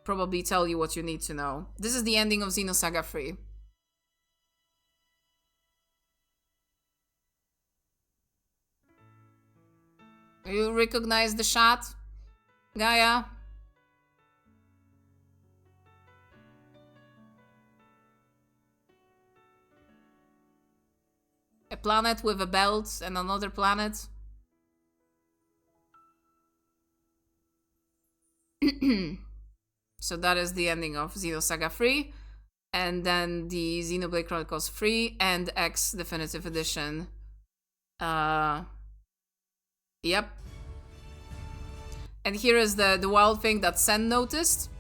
probably tell you what you need to know. This is the ending of Xenosaga 3. You recognize the shot, Gaia? A planet with a belt and another planet. So that is the ending of Xenosaga 3, and then the Xenoblade Chronicles 3 and X Definitive Edition. Yep. And here is the wild thing that Sen noticed.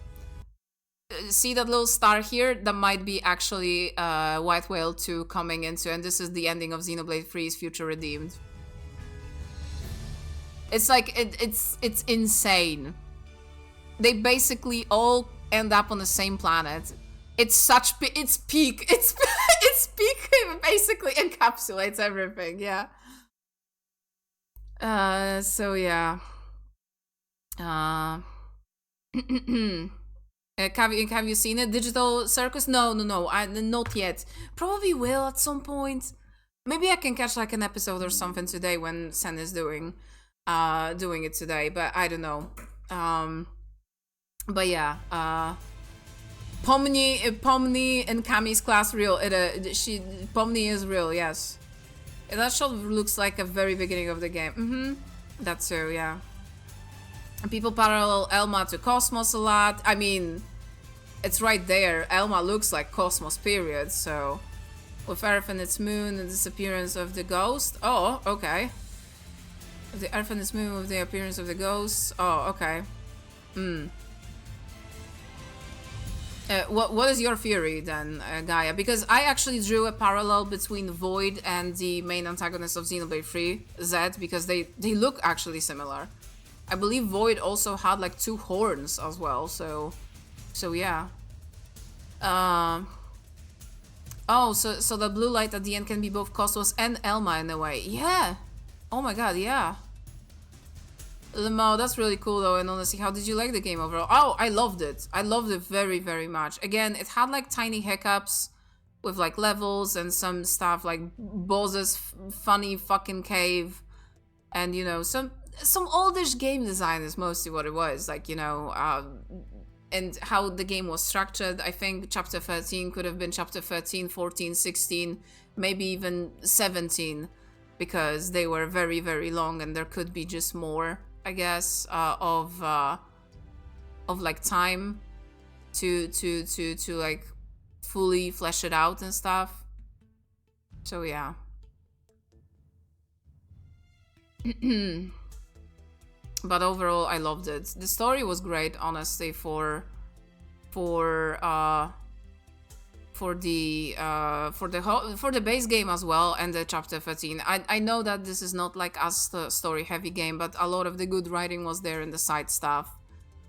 See that little star here? That might be actually White Whale 2 coming into, and this is the ending of Xenoblade 3's Future Redeemed. It's like, it's insane. They basically all end up on the same planet. It's peak. It's peak. It basically encapsulates everything. Yeah. So yeah. Have you seen it? Digital Circus? No. Not yet. Probably will at some point. Maybe I can catch like an episode or something today when Sen is doing it today. But I don't know. But yeah, Pomni in Kami's class real. Pomni is real, yes. That shot looks like a very beginning of the game. That's true, yeah. And people parallel Elma to Cosmos a lot. I mean, it's right there. Elma looks like Cosmos, period. So, with Earth and its moon, the disappearance of the ghost. Oh, okay. The Earth and its moon with the appearance of the ghost. Oh, okay. What is your theory then, Gaia? Because I actually drew a parallel between Void and the main antagonist of Xenoblade 3, Zed, because they look actually similar. I believe Void also had like 2 horns as well, so yeah. Oh, so the blue light at the end can be both Cosmos and Elma in a way. Yeah. Oh my god, yeah. Lemo, that's really cool though, and honestly, how did you like the game overall? Oh, I loved it. I loved it very, very much. Again, it had like tiny hiccups with like levels and some stuff like bosses, funny fucking cave, and you know, some oldish game design is mostly what it was. Like, you know, and how the game was structured. I think chapter 13 could have been chapter 13, 14, 16, maybe even 17, because they were very, very long and there could be just more, I guess, of like time to like fully flesh it out and stuff. So yeah. But overall, I loved it. The story was great, honestly, for the base game as well, and the chapter 13. I know that this is not like as the story heavy game, but a lot of the good writing was there in the side stuff.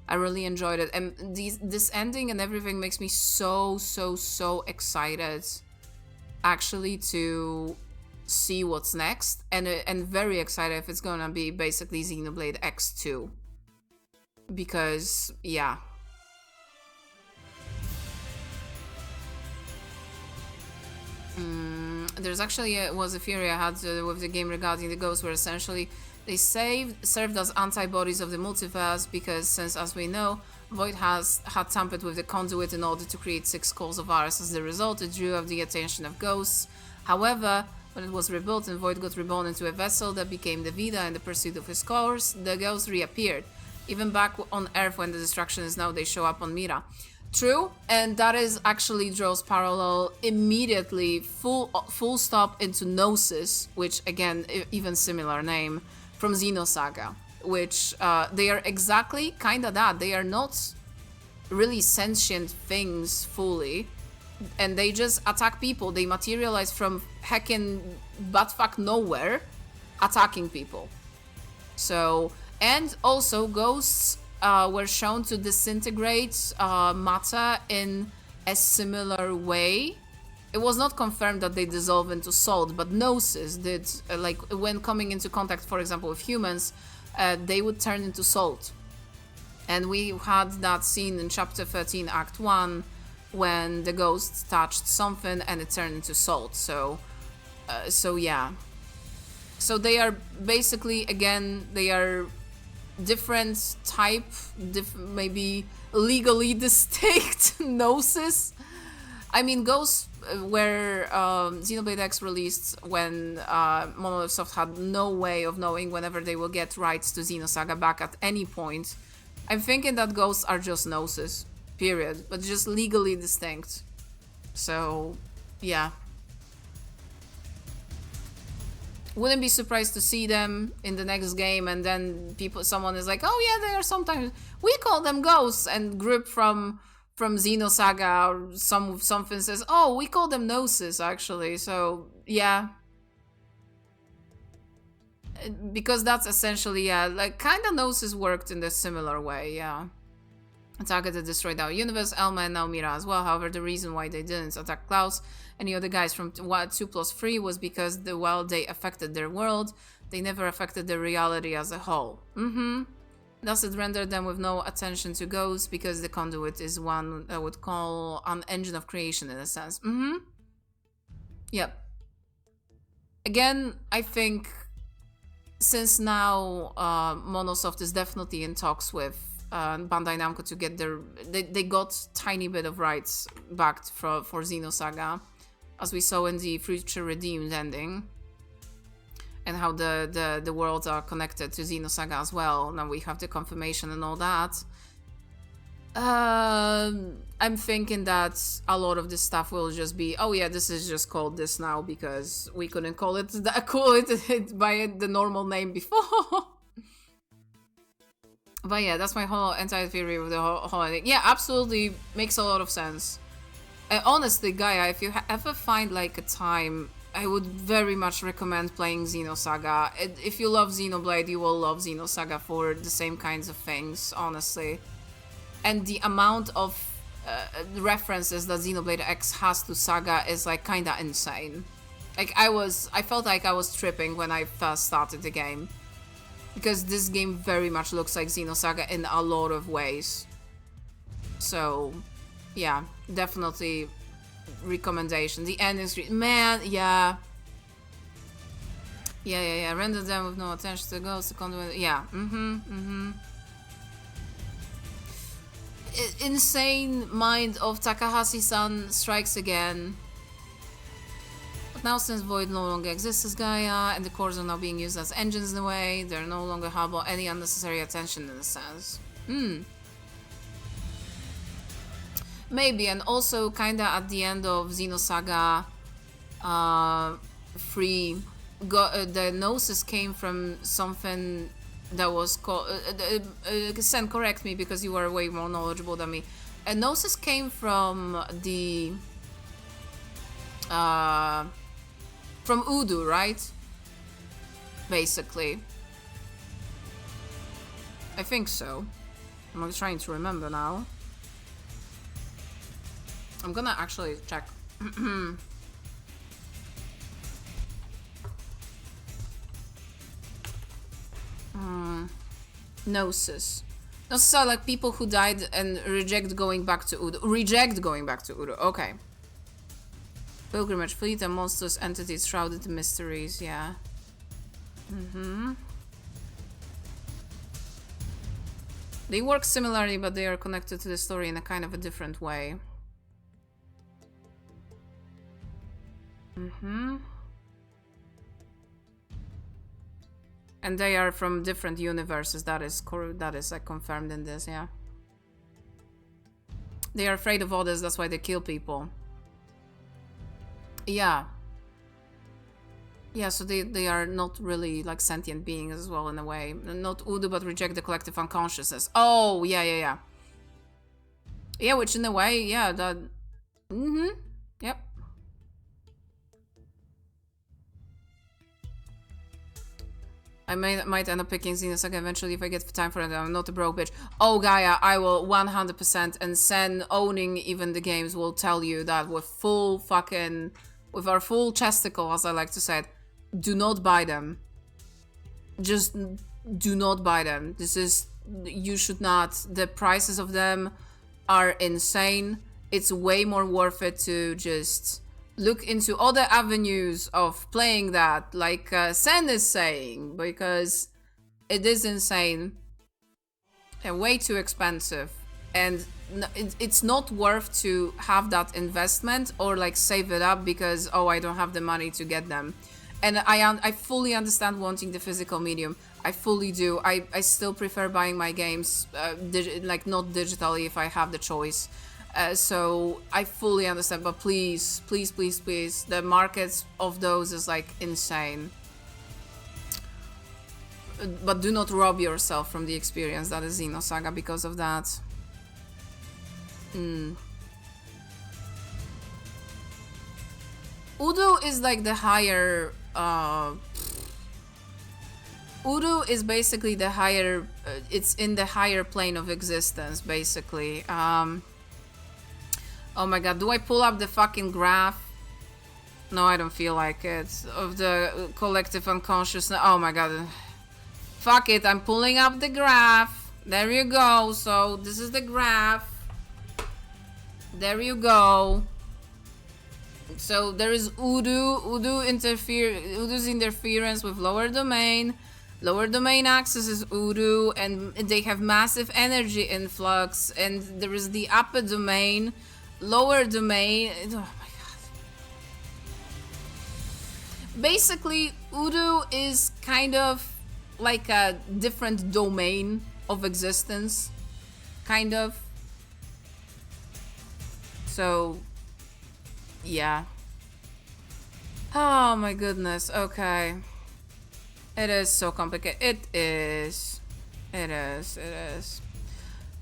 I really enjoyed it, and this ending and everything makes me so excited, actually, to see what's next, and very excited if it's gonna be basically Xenoblade X 2, because yeah. There's actually was a theory I had with the game regarding the ghosts, where essentially they served as antibodies of the multiverse, because since, as we know, Void had tampered with the conduit in order to create 6 skulls of Ares. As a result, it drew up the attention of ghosts. However, when it was rebuilt and Void got reborn into a vessel that became the Vida in the pursuit of his course, the ghosts reappeared. Even back on Earth, when the destruction is now, they show up on Mira. True, and that is actually draws parallel immediately, full stop, into Gnosis, which again, even similar name, from Xenosaga, which they are exactly kinda that. They are not really sentient things fully, and they just attack people. They materialize from heckin' buttfuck nowhere, attacking people. So, and also ghosts were shown to disintegrate matter in a similar way. It was not confirmed that they dissolve into salt, but Gnosis did, like when coming into contact, for example, with humans, they would turn into salt. And we had that scene in chapter 13, act 1, when the ghost touched something and it turned into salt. So yeah. So they are basically, again, they are different type, maybe legally distinct Gnosis. I mean, ghosts were Xenoblade X released when Monolith Soft had no way of knowing whenever they will get rights to Xenosaga back at any point. I'm thinking that ghosts are just Gnosis, period, but just legally distinct. So, yeah. Wouldn't be surprised to see them in the next game, and then someone is like, oh yeah, they are sometimes, we call them ghosts, and group from Xenosaga or something says, oh, we call them Gnosis, actually. So yeah, because that's essentially, yeah, like kind of Gnosis worked in a similar way. Yeah, targeted destroyed our universe, Elma and now Mira as well. However, the reason why they didn't attack Klaus and the other guys from 2+3 was because while they affected their world, they never affected their reality as a whole. Thus it rendered them with no attention to ghosts, because the conduit is one I would call an engine of creation in a sense. Yep. Again, I think since now Monosoft is definitely in talks with Bandai Namco to get they got tiny bit of rights back for Xenosaga, as we saw in the Future Redeemed ending, and how the worlds are connected to Xenosaga as well. Now we have the confirmation and all that. I'm thinking that a lot of this stuff will just be, oh yeah, this is just called this now because we couldn't call it by the normal name before. But yeah, that's my whole entire theory of the whole thing. Yeah, absolutely makes a lot of sense. Honestly, Gaia, if you ever find like a time, I would very much recommend playing Xenosaga. If you love Xenoblade, you will love Xenosaga for the same kinds of things, honestly. And the amount of references that Xenoblade X has to Saga is like kinda insane. Like I felt like I was tripping when I first started the game, because this game very much looks like Xenosaga in a lot of ways. So yeah, definitely recommendation. The ending's man, yeah. Yeah. Render them with no attention to the ghost. Yeah. Insane mind of Takahashi-san strikes again. But now, since Void no longer exists as Gaia, and the cores are now being used as engines in a way, they're no longer harbor any unnecessary attention in a sense. Maybe, and also kinda at the end of Xenosaga, the Gnosis came from something that was called... Sen, correct me, because you are way more knowledgeable than me. Gnosis came from the... from Udu, right? Basically. I think so. I'm trying to remember now. I'm gonna actually check. Gnosis. Gnosis are like people who died and reject going back to Udo. Reject going back to Udo. Okay. Pilgrimage fleet and monstrous entities shrouded in mysteries. Yeah. They work similarly, but they are connected to the story in a kind of a different way. And they are from different universes. That is like confirmed in this, yeah. They are afraid of others, that's why they kill people. Yeah. Yeah, so they are not really like sentient beings as well in a way. Not Udo, but reject the collective unconsciousness. Oh, yeah. Yeah, which in a way, yeah, that... Yep. I might end up picking Xenosaga eventually if I get time for it. I'm not a broke bitch. Oh, Gaia, I will 100%. And Sen, owning even the games, will tell you that with full fucking... With our full chesticle, as I like to say it, do not buy them. Just do not buy them. This is... You should not. The prices of them are insane. It's way more worth it to just... look into other avenues of playing that, like Sen is saying, because it is insane and way too expensive, and it's not worth to have that investment or like save it up because, oh, I don't have the money to get them. And I fully understand wanting the physical medium. I fully do. I still prefer buying my games like not digitally if I have the choice. So I fully understand, but please, the markets of those is like insane. But do not rob yourself from the experience that is Xenosaga because of that. Udo is like the higher... Udo is basically the higher... it's in the higher plane of existence, basically. Oh my god, do I pull up the fucking graph? No, I don't feel like it. Of the collective unconsciousness. Oh my god. Fuck it, I'm pulling up the graph. There you go. So, this is the graph. There you go. So, there is Udo's interference with lower domain. Lower domain access is Udo, and they have massive energy influx. And there is the upper domain. Lower domain. Oh my god. Basically, Udo is kind of like a different domain of existence. Kind of. So, yeah. Oh my goodness. Okay. It is so complicated. It is.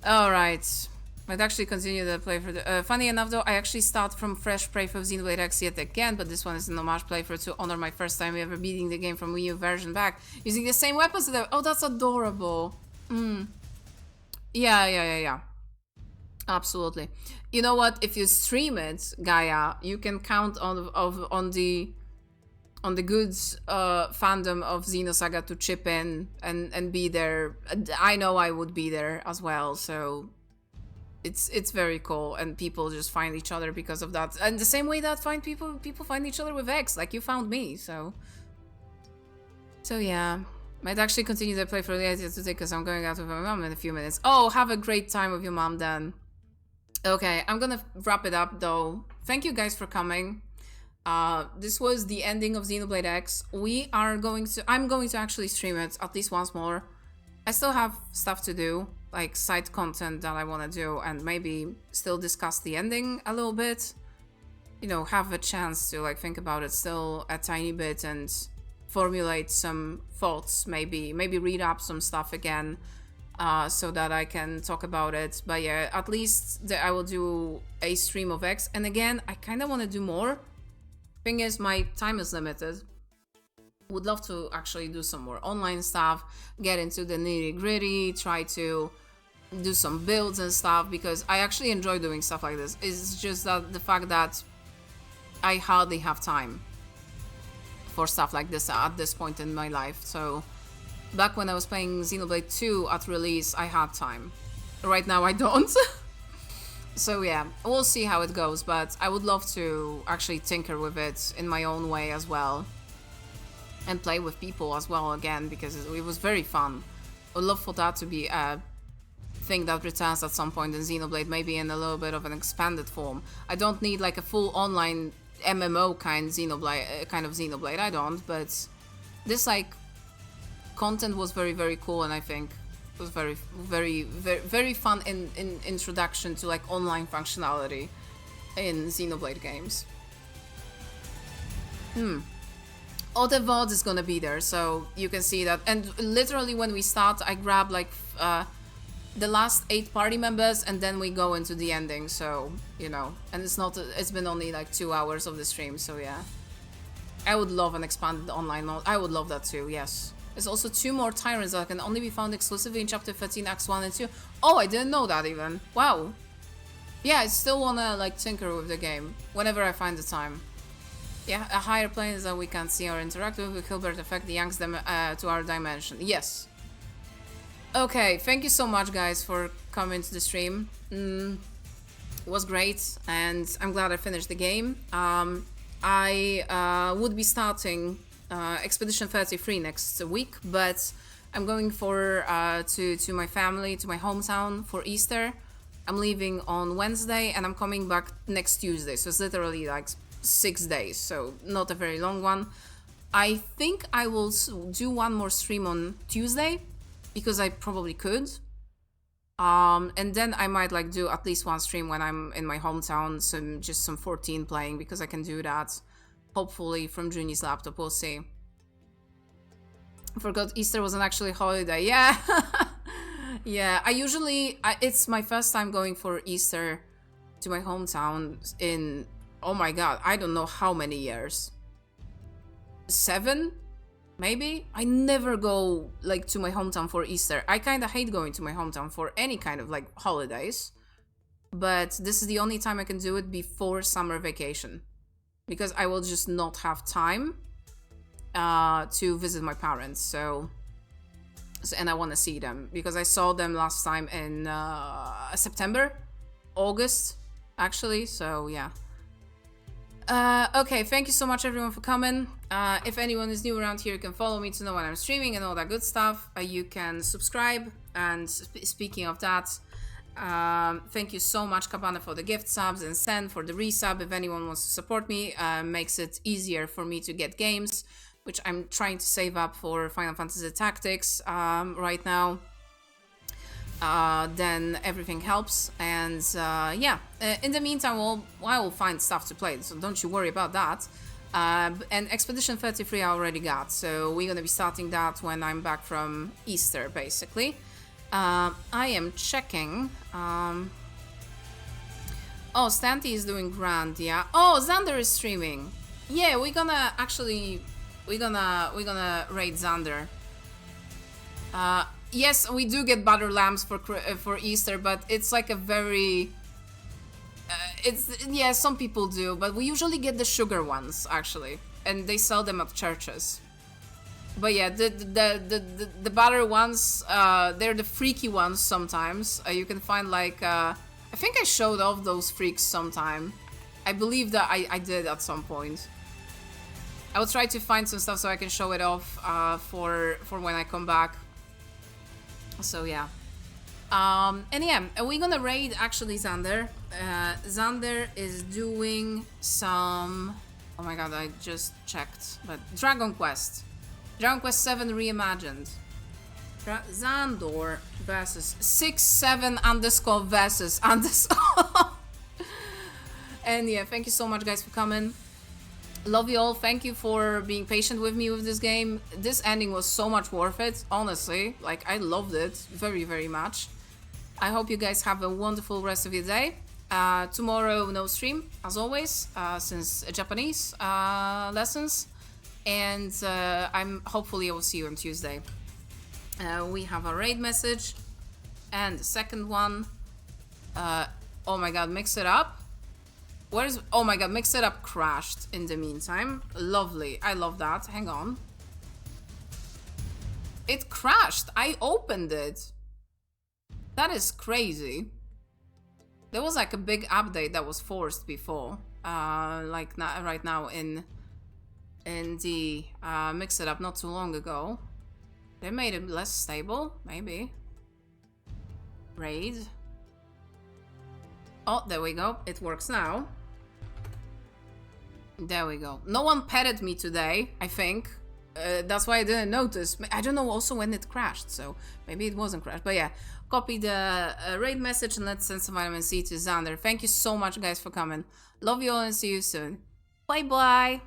Alright. Might actually continue the playthrough. Funny enough though, I actually start from fresh playthrough of Xenoblade X yet again, but this one is an homage playthrough to honor my first time ever beating the game from Wii U version back, using the same weapons that oh, that's adorable. Yeah. Absolutely. You know what? If you stream it, Gaia, you can count on the good fandom of Xenosaga to chip in and be there. I know I would be there as well, so it's very cool, and people just find each other because of that. And the same way that people find each other with X, like you found me, so yeah. Might actually continue to play for later today because I'm going out with my mom in a few minutes. Oh, have a great time with your mom then. Okay, I'm gonna wrap it up though. Thank you guys for coming. This was the ending of Xenoblade X. I'm going to actually stream it at least once more. I still have stuff to do, like side content that I want to do, and maybe still discuss the ending a little bit. You know, have a chance to like think about it still a tiny bit and formulate some thoughts, maybe read up some stuff again, so that I can talk about it. But yeah, at least I will do a stream of X. And again, I kind of want to do more. Thing is, my time is limited. Would love to actually do some more online stuff, get into the nitty-gritty, try to do some builds and stuff, because I actually enjoy doing stuff like this. It's just that the fact that I hardly have time for stuff like this at this point in my life. So back when I was playing Xenoblade 2 at release, I had time. Right now I don't. So yeah, we'll see how it goes, but I would love to actually tinker with it in my own way as well. And play with people as well again, because it was very fun. I would love for that to be a thing that returns at some point in Xenoblade, maybe in a little bit of an expanded form. I don't need like a full online MMO kind of Xenoblade, I don't, but this like content was very, very cool, and I think it was very, very, very, very fun in introduction to like online functionality in Xenoblade games. All the VOD is gonna be there, so you can see that. And literally when we start, I grab like the last 8 party members, and then we go into the ending, so, you know. And it's been only like 2 hours of the stream, so yeah. I would love an expanded online mode. I would love that too, yes. There's also 2 more tyrants that can only be found exclusively in Chapter 13, Acts 1 and 2. Oh, I didn't know that even. Wow. Yeah, I still wanna like tinker with the game whenever I find the time. Yeah, a higher planes that we can see or interact with Hilbert affect the yanks them to our dimension. Yes. Okay, thank you so much guys for coming to the stream. It was great, and I'm glad I finished the game. I would be starting Expedition 33 next week, but I'm going to my family, to my hometown for Easter. I'm leaving on Wednesday and I'm coming back next Tuesday, so it's literally like 6 days, so not a very long one. I think I will do one more stream on Tuesday, because I probably could. And then I might like do at least one stream when I'm in my hometown, just some 14 playing, because I can do that hopefully from Juni's laptop, we'll see. I forgot Easter wasn't actually a holiday. Yeah. Yeah, it's my first time going for Easter to my hometown in, oh my god, I don't know how many years. 7? Maybe? I never go like to my hometown for Easter. I kind of hate going to my hometown for any kind of like holidays. But this is the only time I can do it before summer vacation, because I will just not have time to visit my parents. So and I want to see them, because I saw them last time in August actually, so yeah. Okay, thank you so much everyone for coming. If anyone is new around here, you can follow me to know when I'm streaming and all that good stuff. You can subscribe, and speaking of that, thank you so much Cabana for the gift subs, and Sen for the resub. If anyone wants to support me, makes it easier for me to get games, which I'm trying to save up for Final Fantasy Tactics right now. Then everything helps, and yeah, in the meantime I will find stuff to play, so don't you worry about that. And Expedition 33 I already got, so we're gonna be starting that when I'm back from Easter, basically. I am checking. Oh, Stanty is doing grand, yeah. Oh, Xander is streaming. Yeah, we're gonna raid Xander. Yes, we do get butter lamps for Easter, but it's like a very It's yeah, some people do, but we usually get the sugar ones actually, and they sell them at churches. But yeah, the butter ones, they're the freaky ones sometimes. You can find like I think I showed off those freaks sometime. I believe that I did at some point. I will try to find some stuff so I can show it off for when I come back. So yeah. And yeah, we're gonna raid actually Xander. Xander is doing some... Oh my god, I just checked. But Dragon Quest 7 Reimagined. Xandor versus 67_ versus _ And yeah, thank you so much guys for coming. Love you all. Thank you for being patient with me with this game. This ending was so much worth it, honestly. Like, I loved it very, very much. I hope you guys have a wonderful rest of your day. Tomorrow, no stream, as always, since Japanese lessons. And hopefully I will see you on Tuesday. We have a raid message. And the second one. Oh my god, mix it up. Oh my god, Mix It Up crashed in the meantime. Lovely. I love that. Hang on. It crashed. I opened it. That is crazy. There was like a big update that was forced before. Like right now in the Mix It Up not too long ago. They made it less stable, maybe. Raid. Oh, there we go. It works now. There we go. No one petted me today, I think. That's why I didn't notice. I don't know also when it crashed, so maybe it wasn't crashed. But yeah, copy the raid message and let's send some vitamin C to Xander. Thank you so much, guys, for coming. Love you all and see you soon. Bye-bye.